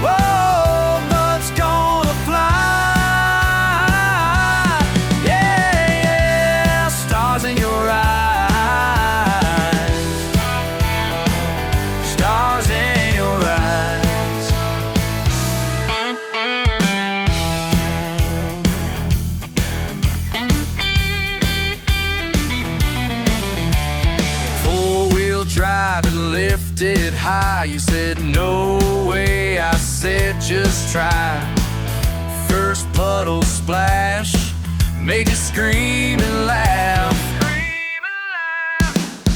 Whoa, mud's gonna fly. Yeah, yeah, stars in your eyes. Stars in your eyes. Four-wheel drive and lifted high. You said no way, I said just try. First puddle splash made you scream and laugh.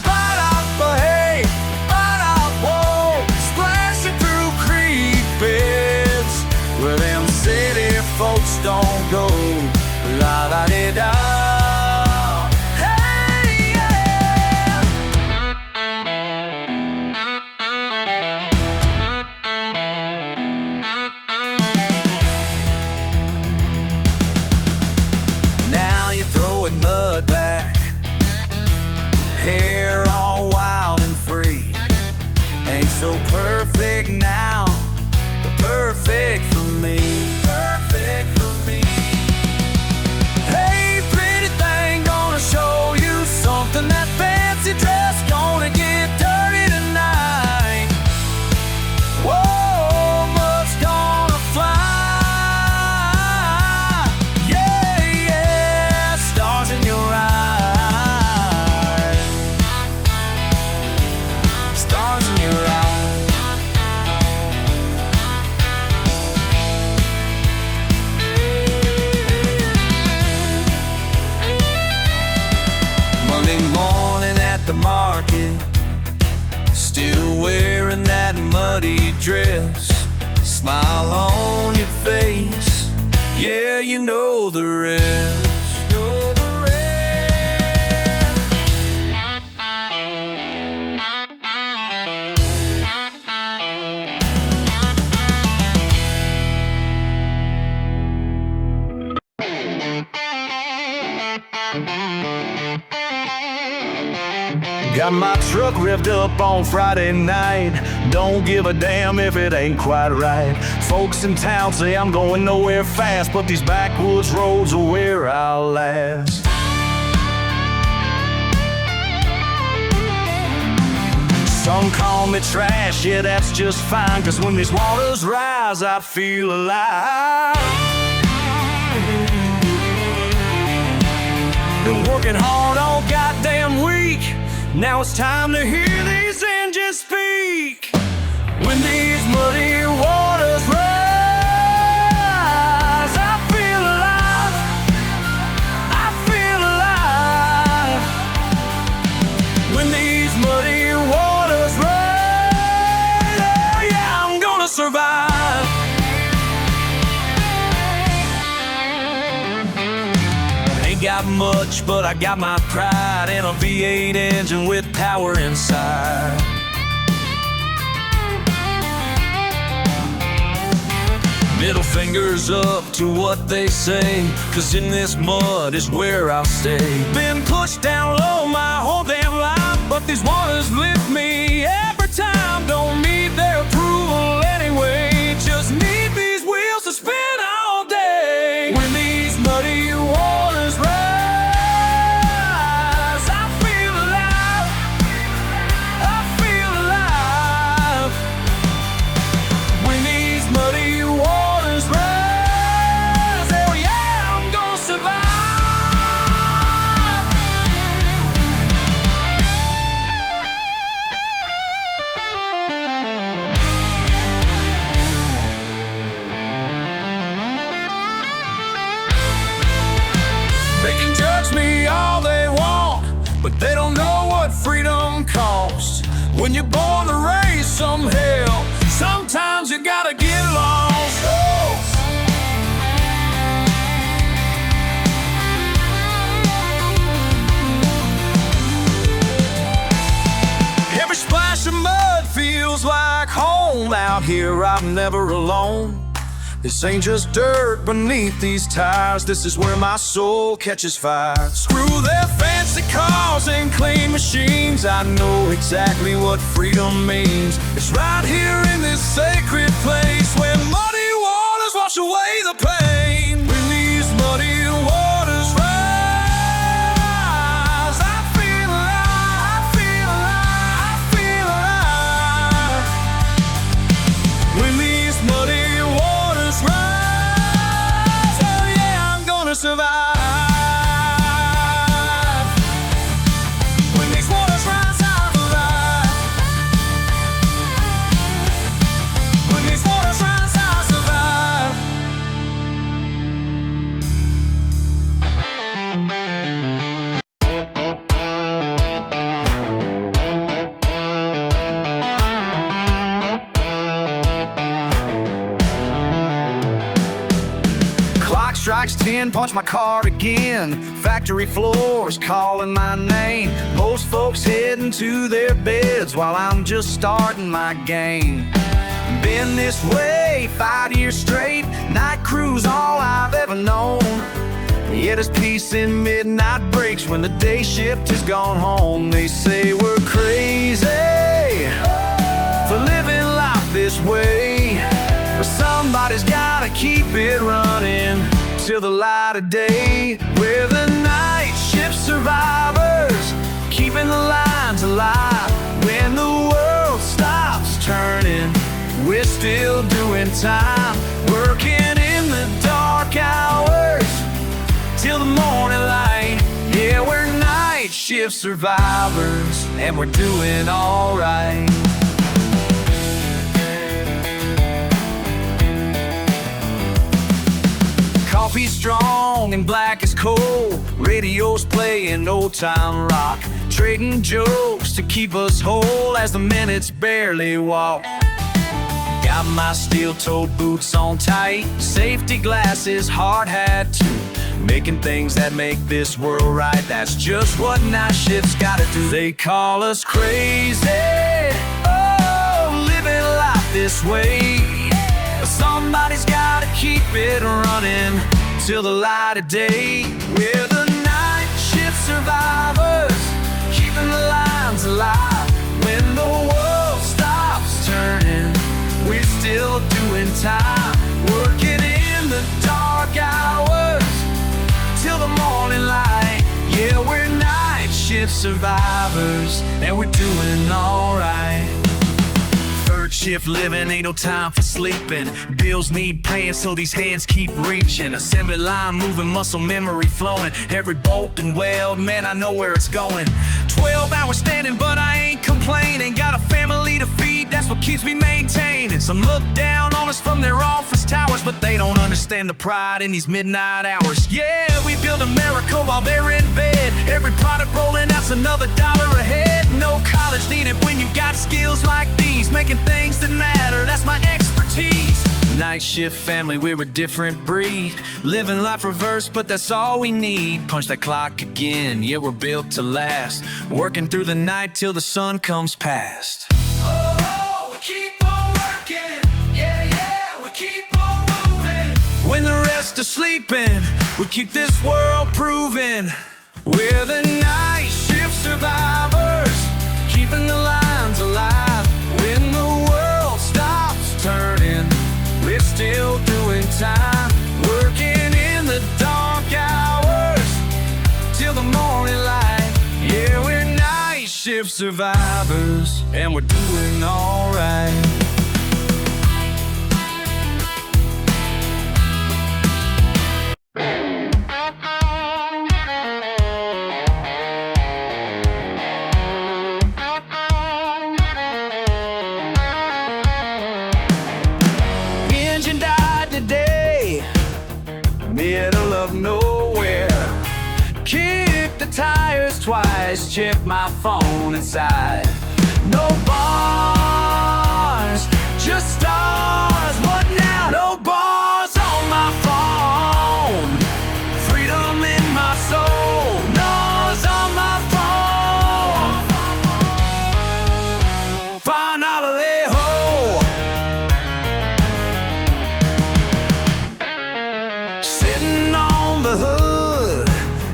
Bite out, but hey, bite out, whoa. Splashing through creek beds where them city folks don't go. La-da-di-da. Hey, yeah. Now you're throwing mud back, hair all wild and free. Ain't so perfect now, but perfect for me. Perfect for me. Hey, pretty thing, gonna show you something. That fancy dress gonna get dirty tonight. Whoa, mud's gonna fly. Yeah, yeah, stars in your eyes. Stars in your eyes. Monday morning at the market, still wearing that muddy dress. Smile on your face, yeah, you know the rest. Know the rest. Got my truck revved up on Friday night. Don't give a damn if it ain't quite right. Folks in town say I'm going nowhere fast, but these backwoods roads are where I'll last. Some call me trash, yeah, that's just fine, 'cause when these waters rise, I feel alive. Been working hard all goddamn week. Now it's time to hear these engines speak. When these muddy waters rise, I feel alive. I feel alive. When these muddy waters ain't got much, but I got my pride and a V8 engine with power inside. Middle fingers up to what they say, 'cause in this mud is where I'll stay. Been pushed down low my whole damn life, but these waters lift me every time. Don't need their approval anyway, just need these wheels to spin all day. When these muddy waters rise, I feel alive, I feel alive. When these muddy waters rise, oh yeah, I'm gonna survive. They can judge me all they want, but they don't know what freedom costs. When you're born to raise some hell, sometimes you gotta get lost. Oh. Every splash of mud feels like home. Out here I'm never alone. This ain't just dirt beneath these tires. This is where my soul catches fire. Screw their fancy cars and clean machines. I know exactly what freedom means. It's right here in this sacred place, where muddy waters wash away the pain. When these muddy waters rise, I feel alive, I feel alive, I feel alive. When these muddy waters rise, oh yeah, I'm gonna survive. When these waters rise, I'll survive. When these waters rise, I'll survive. Clock strikes 10, punch my card again. Factory floors calling my name. Most folks heading to their beds while I'm just starting my game. Been this way 5 years straight. Night crew's all I've ever known. Yet there's peace in midnight breaks when the day shift has gone home. They say we're crazy for living life this way, but somebody's gotta keep it running till the light of day. We're the night shift survivors, keeping the lines alive. When the world stops turning, we're still doing time, working in the dark hours till the morning light. Yeah, we're night shift survivors, and we're doing alright. Coffee's strong and black is cold. Radio's playing old-time rock, trading jokes to keep us whole as the minutes barely walk. Got my steel-toed boots on tight, safety glasses, hard hat too. Making things that make this world right, that's just what night shift's gotta do. They call us crazy, oh, living life this way, but somebody's gotta keep it running till the light of day. We're the night shift survivors, keeping the lines alive. When the world stops turning, we're still doing time, working in the dark hours till the morning light. Yeah, we're night shift survivors, and we're doing alright. Third shift living, ain't no time for sleeping. Bills need paying, so these hands keep reaching. Assembly line moving, muscle memory flowing. Every bolt and weld, man, I know where it's going. 12 hours standing, but I ain't complaining. Got a family to feed, that's what keeps me maintaining. Some look down on us from their office towers, but they don't understand the pride in these midnight hours. Yeah, we build America while they're in bed. Every product rolling out's another dollar ahead. No college needed when you got skills like these, making things that matter, that's my expertise. Night shift family, we're a different breed. Living life reverse, but that's all we need. Punch that clock again, yeah, we're built to last. Working through the night till the sun comes past. Oh, we keep on working. Yeah, yeah, we keep on moving. When the rest are sleeping, we keep this world proving. We're the night shift survivors, keeping the lines alive. When the world stops turning, we're still doing time. Working in the dark hours till the morning light. Yeah, we're night shift survivors, and we're doing alright. Engine died today, middle of nowhere. Kick the tires twice, check my phone inside. No bars, just stars. What now? No bars on my phone. Freedom in my soul. No's on my phone. Finally home. Sitting on the hood,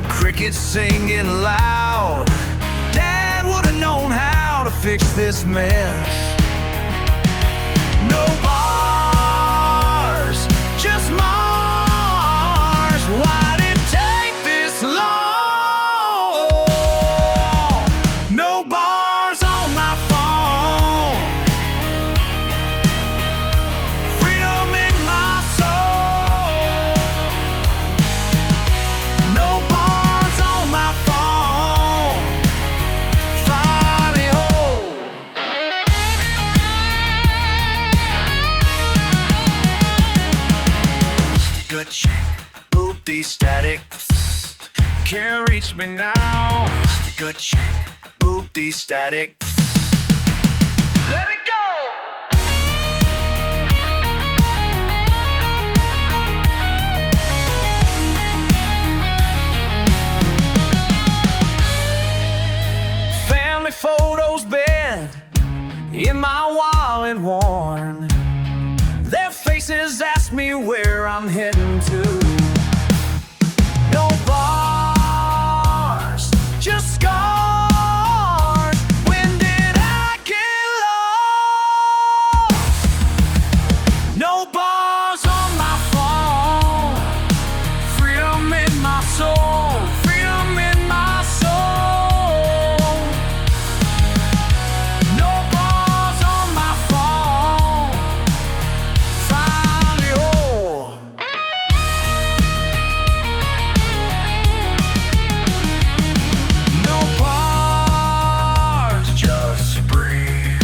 crickets singing loud. Dad would've known how to fix this mess. No bars, just Mars. Why'd it take this long? No bars on my phone. Freedom in my soul. No bars on my phone. Finally home. Good check, boopty static. Can't reach me now. Good check, boopty static. Let it go. Family photos bent in my wallet worn. Their faces ask me where I'm heading to. No bars, just scars. When did I get lost? No bars on my phone. Freedom in my soul. Freedom in my soul. No bars on my phone. Finally home. No bars, just breathe.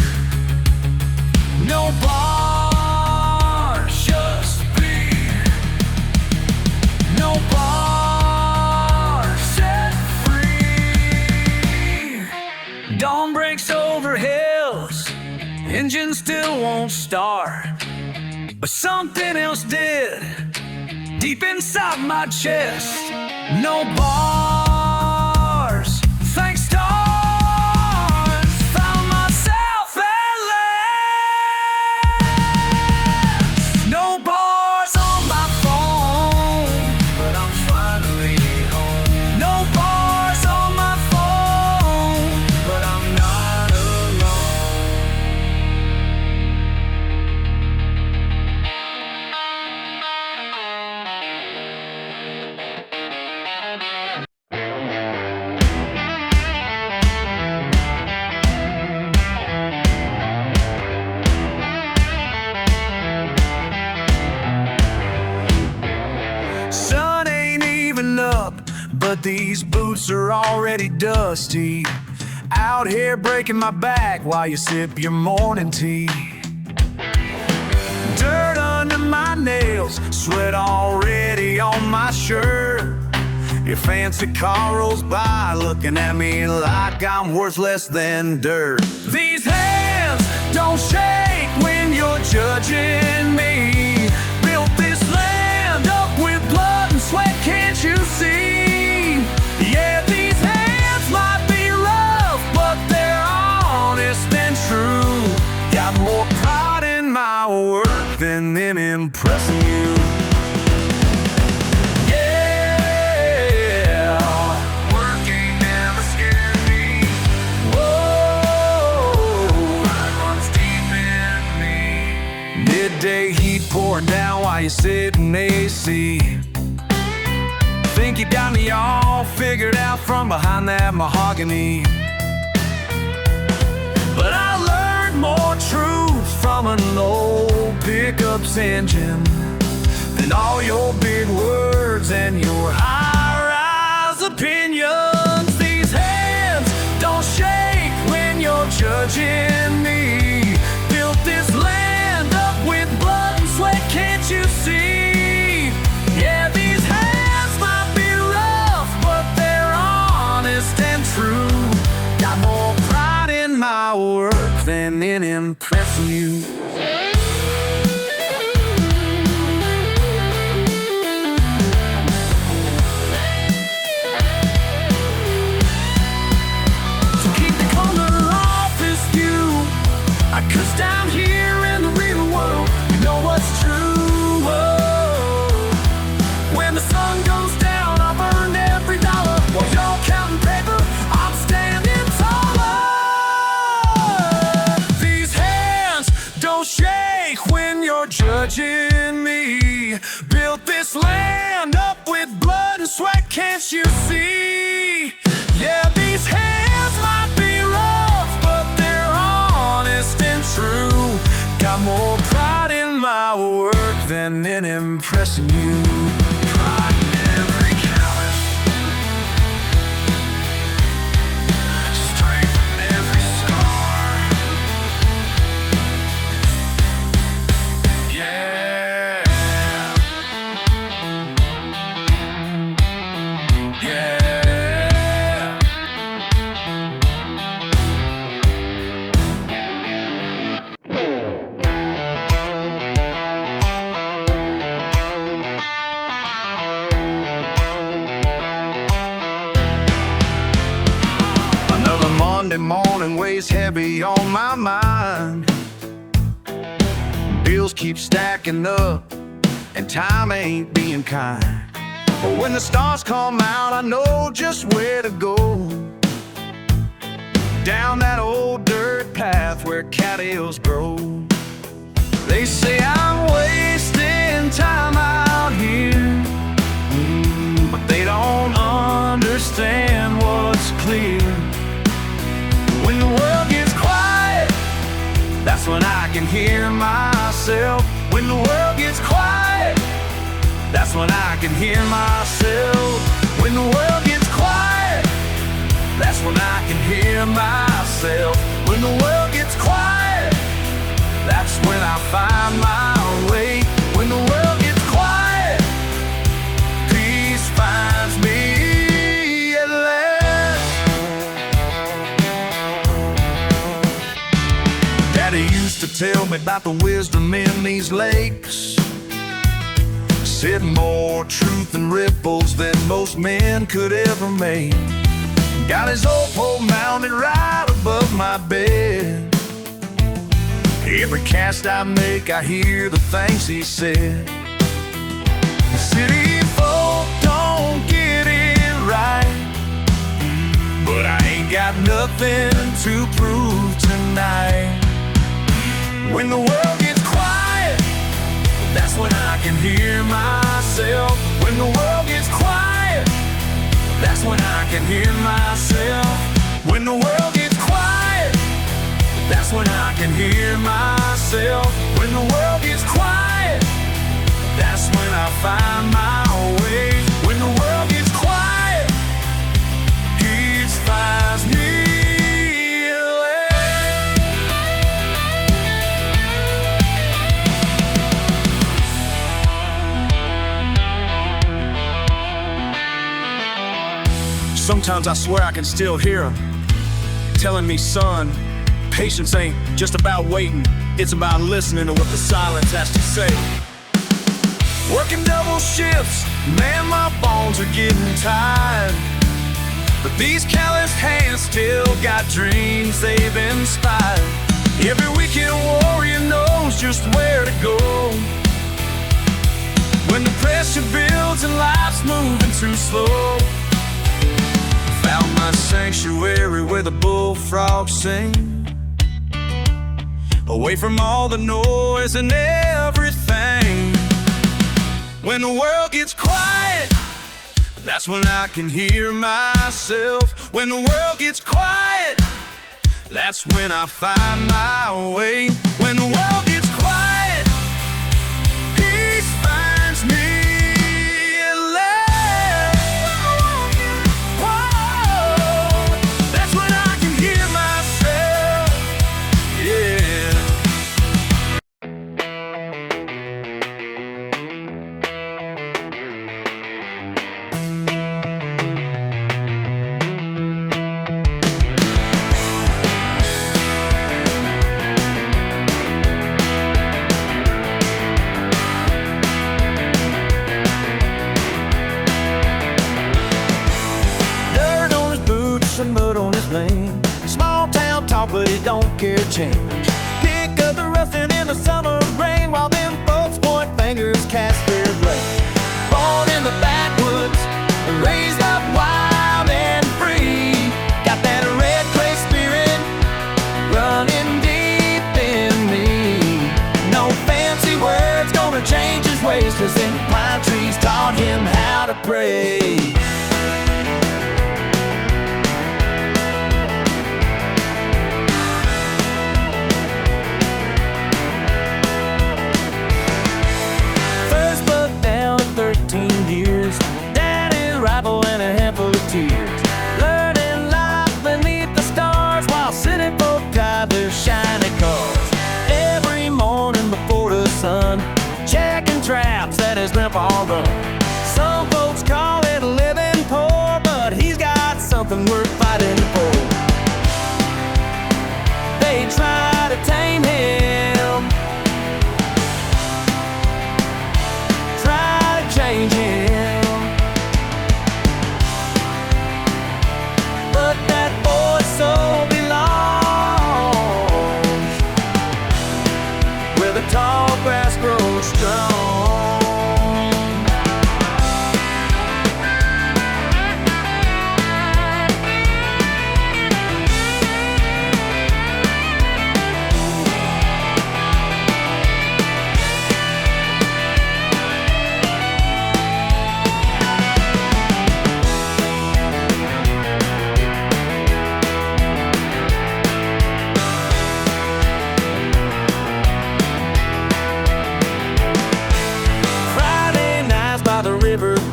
No bars, just breathe. No bars, set free. Dawn breaks over hills, engine still won't start, but something else did, deep inside my chest. No bars, thanks stars, found myself at last. No bars on my phone, but I'm finally home. No bars on my phone, but I'm not alone. Sun ain't even up, but these boots are already dusty. Out here breaking my back while you sip your morning tea. Dirt under my nails, sweat already on my shirt. Your fancy car rolls by, looking at me like I'm worth less than dirt. These hands don't shake when you're judging me. Built this land up with blood and sweat, can't you see? Yeah, these hands might be rough, but they're honest and true. Got more pride in my work than in impressing you. Yeah, work ain't never scared me. Whoa, pride runs deep in me. Midday heat pouring down while you sit in AC. Think you got me all figured out from behind that mahogany. But I learned more truth from an old pickup's engine than all your big words and your high-rise opinions. These hands don't shake when you're judging me. Built this land up with blood and sweat, can't you see? Yeah, these hands might be rough, but they're honest and true. Got more pride in my work than in impressing you. So keep the corner off this view, 'cause down here in the real world, you know what's true. Oh, when the sun goes down, I've earned every dollar. While you're counting paper, I'm standing taller. These hands don't shake when you're judging me. Built this land up with blood and sweat, can't you see? Yeah, these hands might be rough, but they're honest and true. Got more pride in my work than in impressing you. Pride in every callus, strength in every scar. Yeah, yeah. Another Monday morning weighs heavy on my mind. Bills keep stacking up, and time ain't being kind. But when the stars come out, I know just where to go. Down that old dirt path where cattails grow. They say I'm wasting time out here, but they don't understand what's clear. When the world gets quiet, that's when I can hear myself. When the world gets quiet, that's when I can hear myself. When the world gets quiet, that's when I can hear myself. When the world gets quiet, that's when I find my way. When the world gets quiet, peace finds me at last. Daddy used to tell me about the wisdom in these lakes. Said more truth and ripples than most men could ever make. Got his old pole mounted right above my bed. Every cast I make, I hear the things he said. City folk don't get it right, but I ain't got nothing to prove tonight. When the world gets quiet, that's when I can hear myself. When the world gets quiet, that's when I can hear myself. When the world gets quiet, that's when I can hear myself. When the world gets quiet, that's when I find my way. When the world gets quiet, peace finds me. Sometimes I swear I can still hear him telling me, son, patience ain't just about waiting, It's about listening to what the silence has to say. Working double shifts, man, my bones are getting tired. But these calloused hands still got dreams they've inspired. Every weekend warrior knows just where to go when the pressure builds and life's moving too slow. Found my sanctuary where the bullfrogs sing, away from all the noise and everything. When the world gets quiet, that's when I can hear myself. When the world gets quiet, that's when I find my way. When the world gets quiet, peace finds me. That's when I can hear myself. Yeah. And mud on his lane. Small town talk, but he don't care to change. Pick up the rustin' in the summer rain, while them folks point fingers, cast their blame. Born in the backwoods, raised up wild and free. Got that red clay spirit running deep in me. No fancy words gonna change his ways, 'cause them pine trees taught him how to pray. And a handful of tears, learning life beneath the stars, while city folk drive their shiny cars. Every morning before the sun, checking traps that his grandpa run. Some folks call it living poor, but he's got something worth fighting for. They try to tame him, try to change him, but that boy's soul belongs where the tall grass grows strong.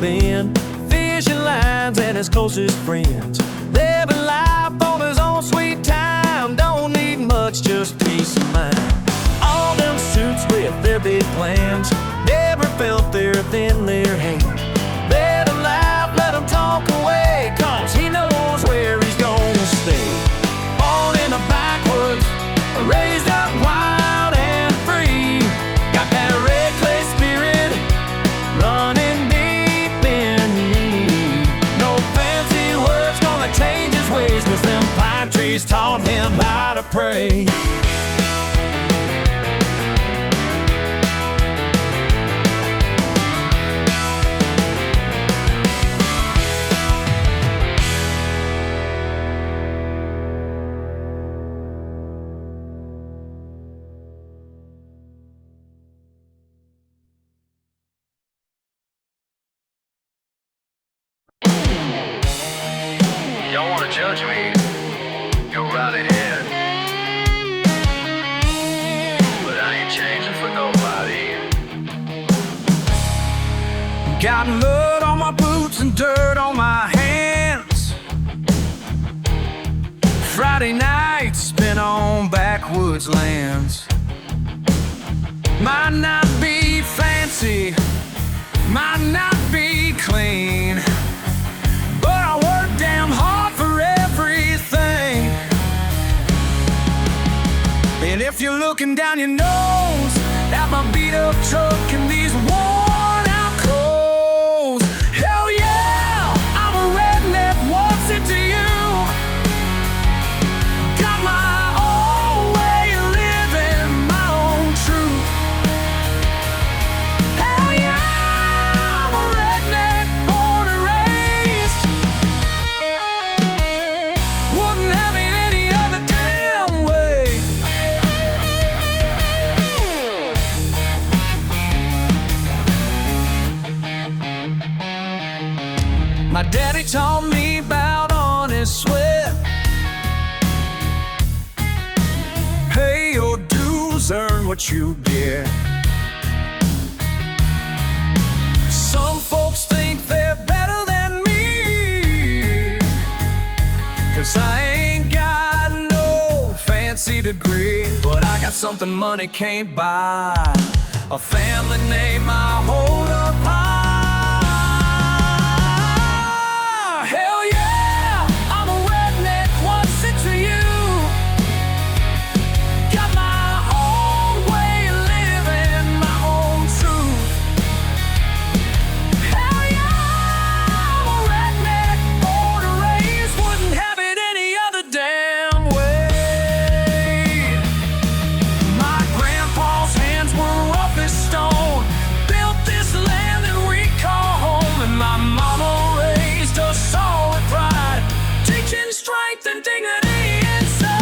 Been fishing lines and his closest friends, living life on his own sweet time. Don't need much, just peace of mind. All them suits with their big plans, never felt their thin their hand. Let him laugh, let him talk away, 'cause he knows where he's gonna stay. Born in the backwoods, raised up wild and free. Got that red clay spirit running deep. Change his ways, 'cause them pine trees taught him how to pray. Don't want to judge me, go right ahead. But I ain't changing for nobody. Got mud on my boots and dirt on my hands. Friday nights spent on backwoods lands. Might not be fancy, might not be clean, but I work damn hard for everything. And if you're looking down your nose at my beat-up truck in these worn-out clothes. Hell yeah, I'm a redneck, what's it to you? Got my own way of living, my own truth. Hell yeah, I'm a redneck, born and raised. Wouldn't have it any other damn way. My daddy taught me about honest sweat. Pay your dues, earn what you get. Some folks think they're better than me, 'cause I ain't got no fancy degree, but I got something money can't buy, a family name I hold up high. Hell yeah, I'm a redneck, what's it to you? Got my own way of living, my own truth. Hell yeah, I'm a redneck, born and raised, wouldn't have it any other damn way. My grandpa's hands were rough as stone, built this land that we call home, and my mama raised us all with pride, teaching strength and dignity inside.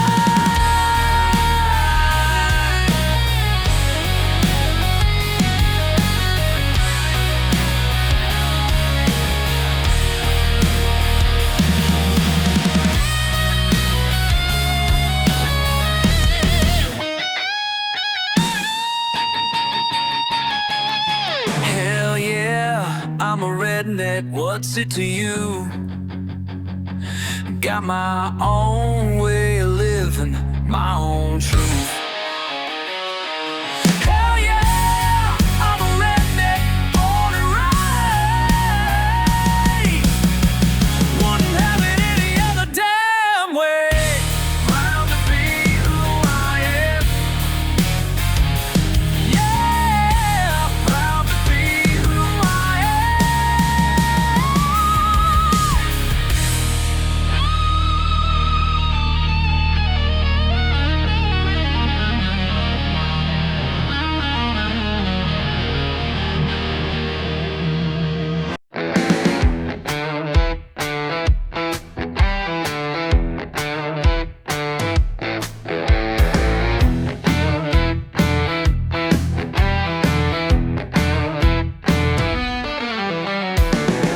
Hell yeah, I'm a redneck, what's it to you? Got my own way of living, my own truth. Hell yeah, I'm a redneck, born and raised. Wouldn't have it any other damn way. Proud to be who I am. Yeah, proud to be who I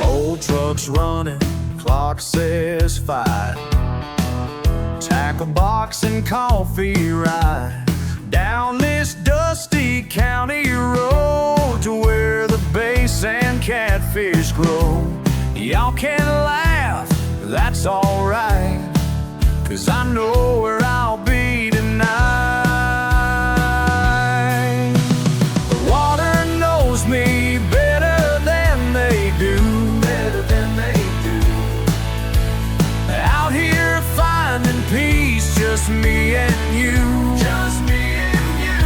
Old truck's running, clock says 5. Tackle box and coffee ride down this dusty county road to where the bass and catfish grow. Y'all can laugh, that's alright, 'cause I know where I'll be tonight. The water knows me better than they do, better than they do. Out here finding peace, just me and you, just me and you.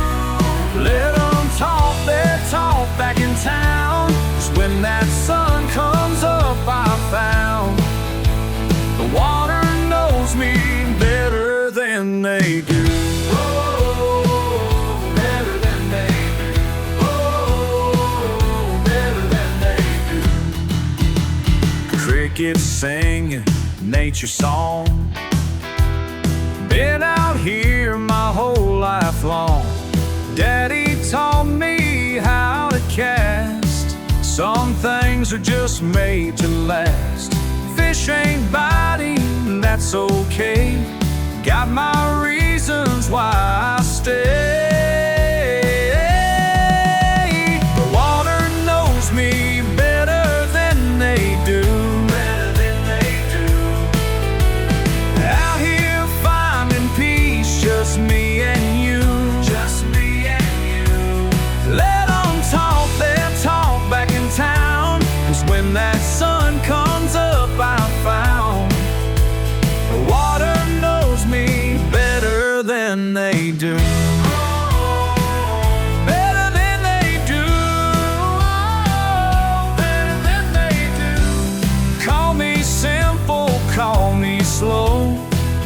Let them talk their talk back in town, 'cause when that sun comes up I found the water knows me better than they do. Better than they do. Better than they do. Crickets singing nature song, been out here my whole life long. Daddy taught me how to cast, some things are just made to last. Fish ain't biting, that's okay, got my reasons why I stay. The water knows me better than they do, better than they do. Out here finding peace, just me and you, just me and you. Let them talk their talk back in town, 'cause when that sun comes up I found the water knows me better than they do.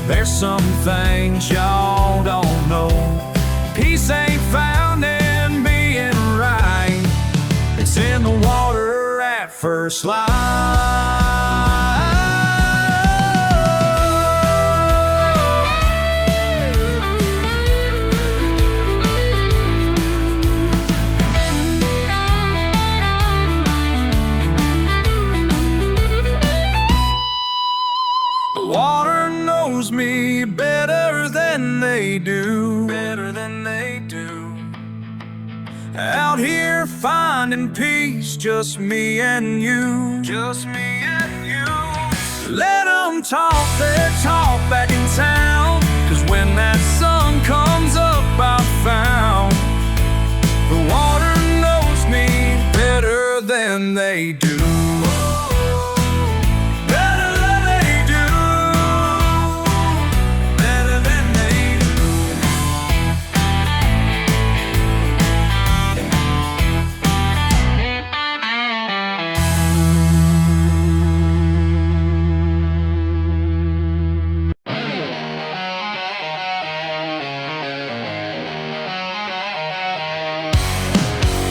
There's some things y'all don't know. Peace ain't found in being right. It's in the water at first light. Water knows me better than they do. Better than they do. Out here finding peace, just me and you. Just me and you. Let them talk their talk back in town, 'cause when that sun comes up I found the water knows me better than they do.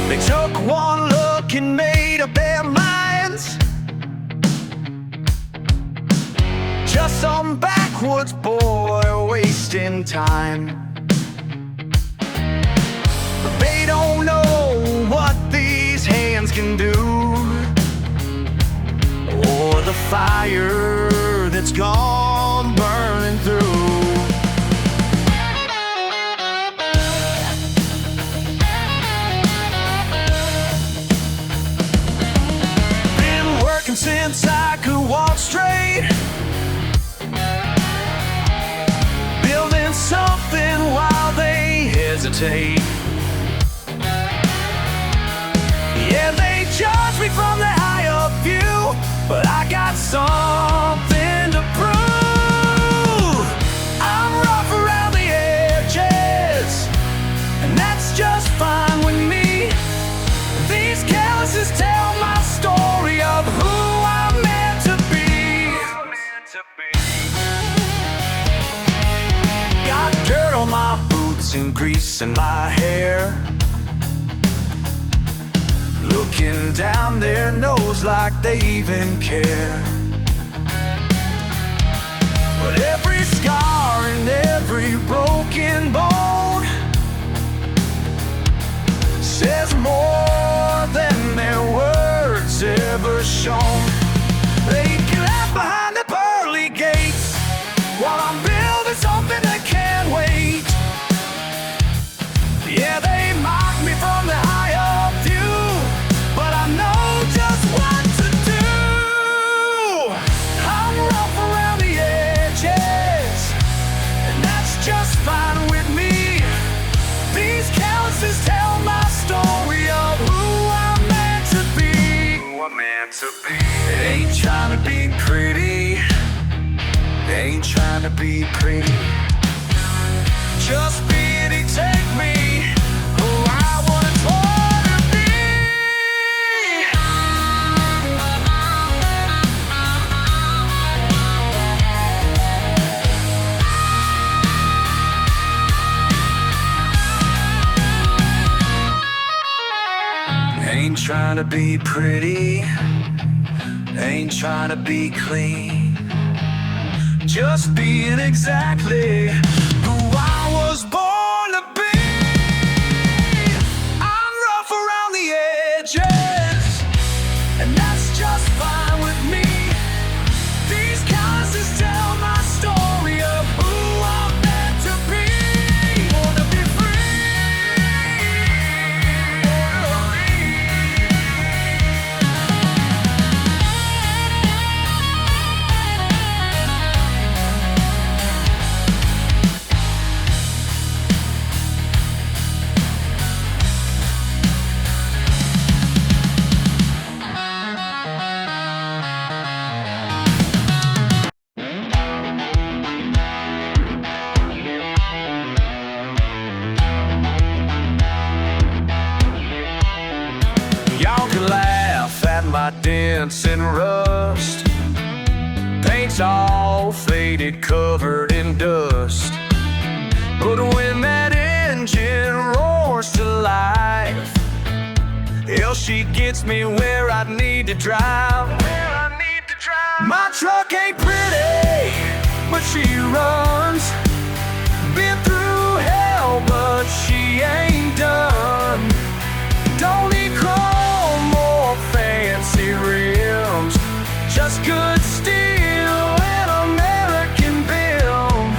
They took one look and made up their minds. Just some backwoods boy wasting time. But they don't know what these hands can do, or the fire that's gone burning through. Since I could walk straight, building something while they hesitate. Yeah, they judge me from the higher view, but I got something to prove. I'm rough around the edges, and that's just fine with me. These calluses tell my story of who I'm meant to be. Got dirt on my boots and grease in my hair. Looking down their nose like they even care. But every scar and every broken bone says more than their words ever shown. They left behind the pearly gates while I'm building something that can't wait. Yeah, they mock me from the higher view, but I know just what to do. I'm rough around the edges, and that's just fine with me. These calluses tell my story of who I'm meant to be. Who I'm meant to be. It ain't trying to be pretty. It ain't trying to be pretty. Just pity take me who I was born to be. Ain't trying to be pretty, ain't trying to be clean, just being exactly who I was born to be. I'm rough around the edges, and that's just fine with me. These calluses tell my story of who I'm meant to be. Wanna be free. my dents and rust. Paint's all all faded, covered in dust. But when that engine roars to life, hell, she gets me where I need to drive. My truck ain't pretty, but she runs. Been through hell, but she ain't done. Don't need chrome or fancy rims, just good steel and American build.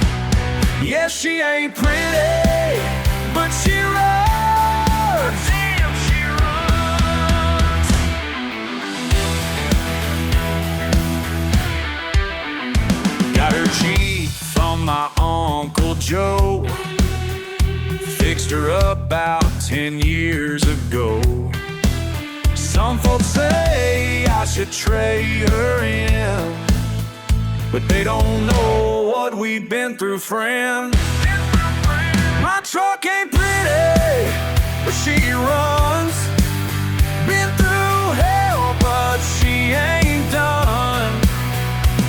Yeah, she ain't pretty, but she runs. Damn, she runs. Got her Jeep from my Uncle Joe, fixed her up about 10 years ago. Some folks say I should trade her in, but they don't know what we've been through, friend. My truck ain't pretty, but she runs. Been through hell, but she ain't done.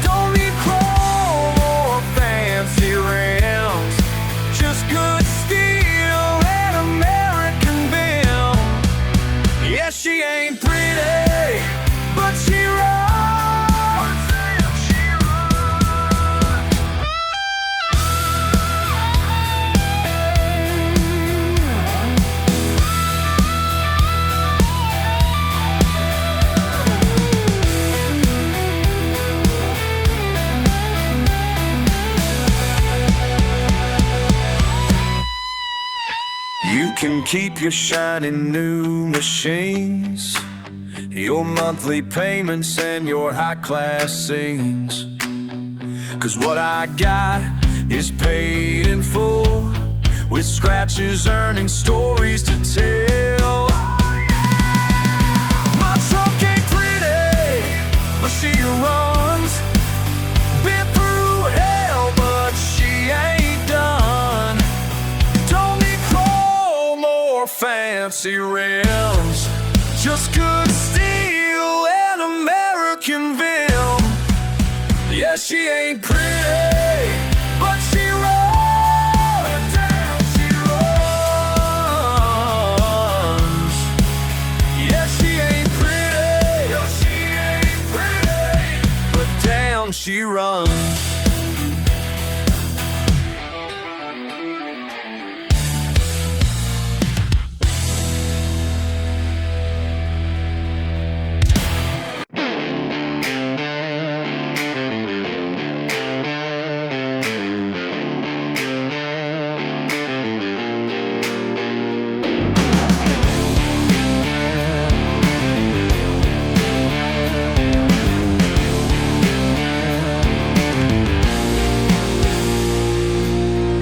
Don't need chrome or fancy rims, just good steel and American build. Yeah, she ain't pretty, but she runs. You can keep your shiny new machines, your monthly payments and your high-class scenes. 'Cause what I got is paid in full, with scratches earning stories to tell. My truck ain't pretty, but she runs. Been through hell, but she ain't done. Don't need chrome or fancy rims, just good steel and American build. Yeah, she ain't pretty, but she runs. Damn, she runs. Yeah, she ain't pretty. No, she ain't pretty, but damn, she runs.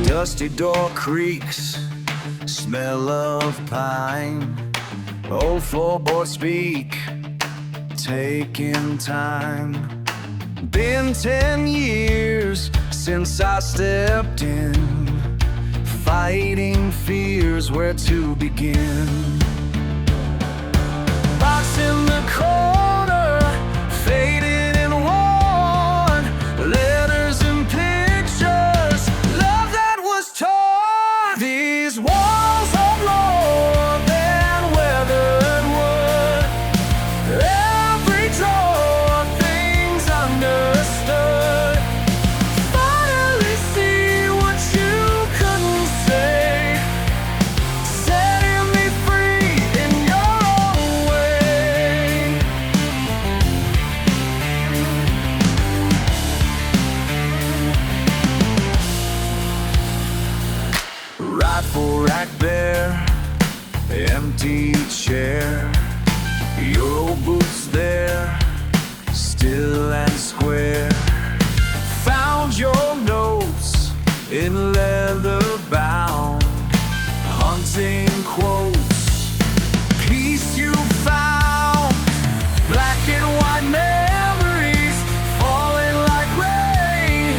Dusty door creaks, smell of pine. Old floorboards speak, taking time. Been 10 years since I stepped in, fighting fears where to begin. Box in the corner, faded and worn, letters and pictures, love that was torn. These walls are more than weathered wood, every drawer, things understood. Finally see what you couldn't say, setting me free in your own way. Rifle rack bare, empty chair, your old boots there, still and square. Found your notes in leather bound, hunting quotes, peace you found, black and white memories falling like rain,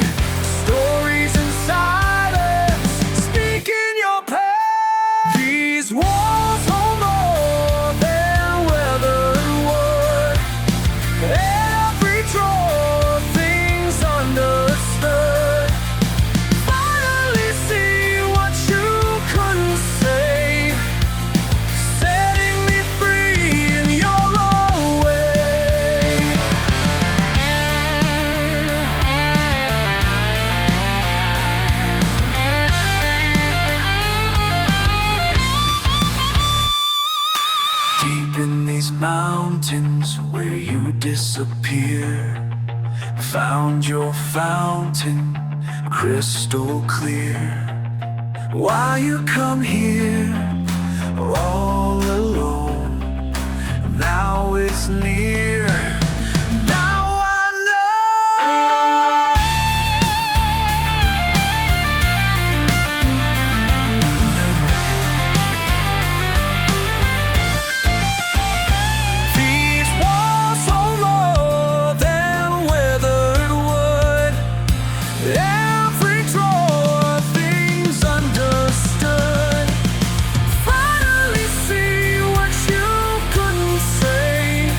stories in silence, speaking your pain. These walls hold more than weathered wood, disappear. Found your fountain, crystal clear. Why you come here all alone? Now it's near. Now I know. These walls are more than weathered wood. Every drawer, things understood. Finally see what you couldn't say,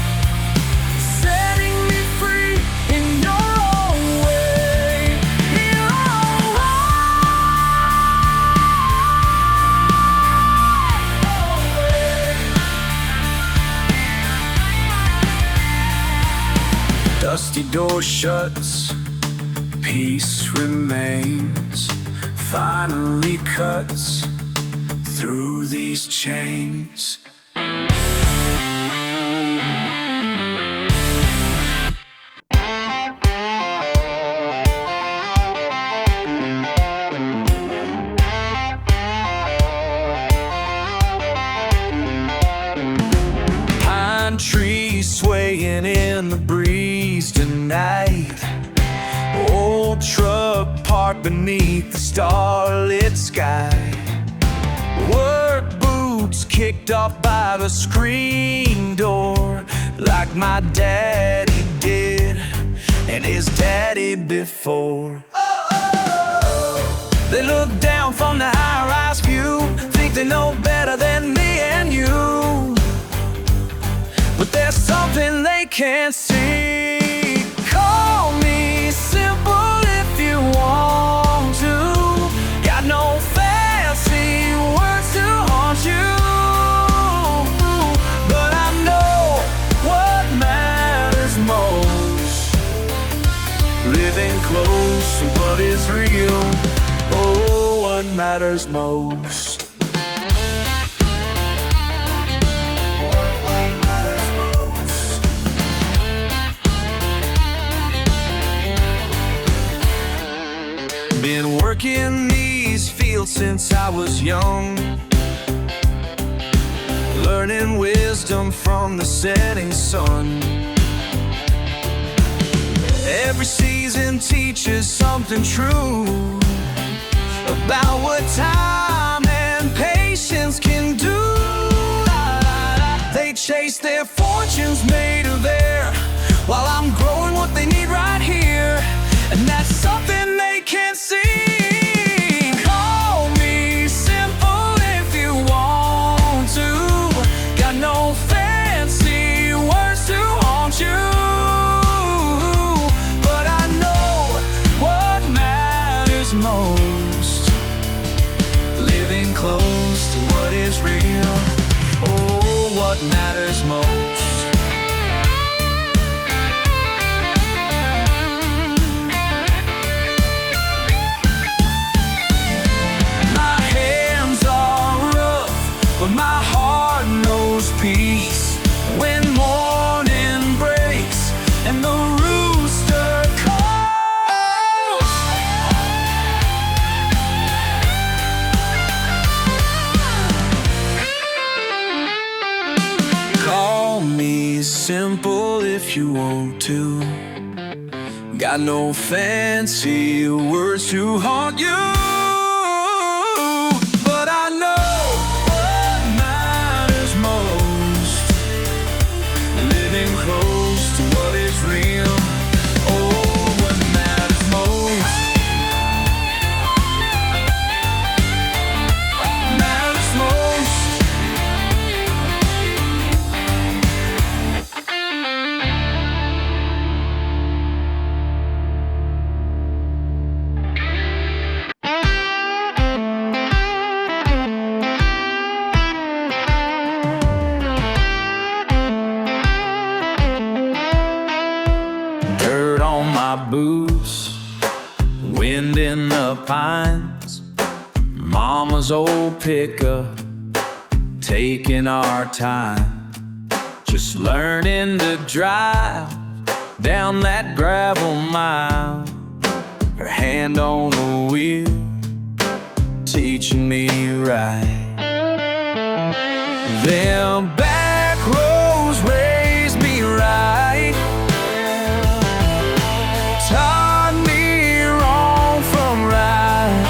setting me free in your own way. Your own way. Dusty door shuts, peace remains, finally cuts through these chains. Pine trees swaying in the breeze tonight. Old truck parked beneath the starlit sky. Work boots kicked off by the screen door, like my daddy did, and his daddy before. They look down from the high-rise view, think they know better than me and you, but there's something they can't see. Call me simple if you want to. Got no fancy words to haunt you, but I know what matters most. Living close to what is real. Oh, what matters most. Been working these fields since I was young, learning wisdom from the setting sun. Every season teaches something true about what time and patience can do. They chase their fortunes made of air, while I'm growing what they need right here, and that's something they can't see. Call me simple if you want to. Got no fancy words to haunt you, but I know what matters most. Living close to what is real. Oh, what matters most. But my heart knows peace when morning breaks and the rooster calls. Call me simple if you want to. Got no fancy words to haunt you, but I know close to what is real. Oh, what matters most. Matters most. Boots, wind in the pines, mama's old pickup, taking our time, just learning to drive down that gravel mile, her hand on the wheel, teaching me right. Them back roads raised me right, taught me wrong from right.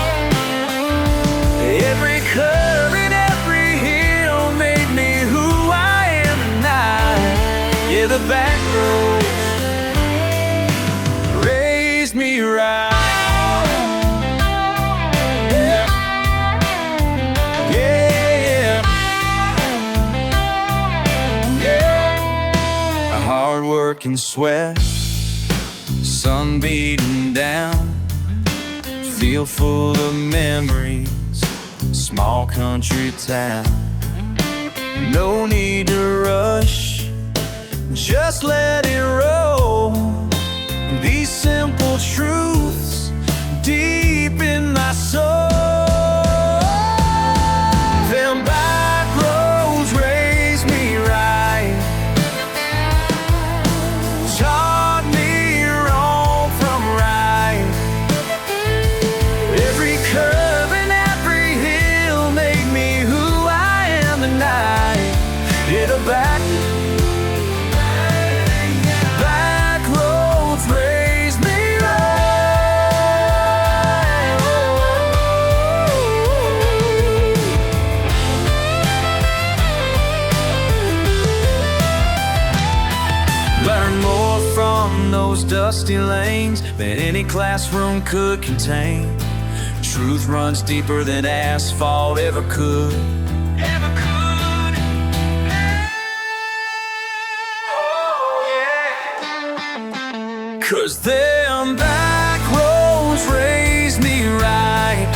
Every curve and every hill made me who I am tonight. Yeah, the back roads raised me right. Work and sweat, sun beating down, feel full of memories, small country town. No need to rush, just let it roll. These simple truths deep in my soul. Them back roads raised me right, taught me wrong from right. Every curve and every hill made me who I am tonight. Yeah, the back roads raised me right. Learn more from those dusty lanes than any classroom could contain. Truth runs deeper than asphalt ever could. Ever could. Oh, yeah. 'Cause them back roads raised me right,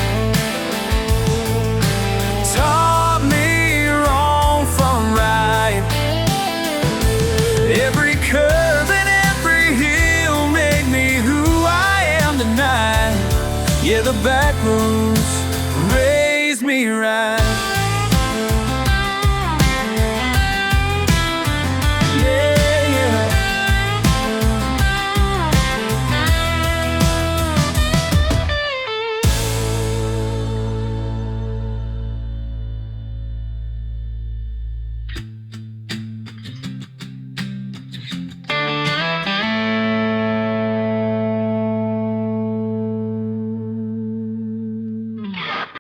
taught me wrong from right. Every curve and every hill made me who I am tonight. Yeah, the back roads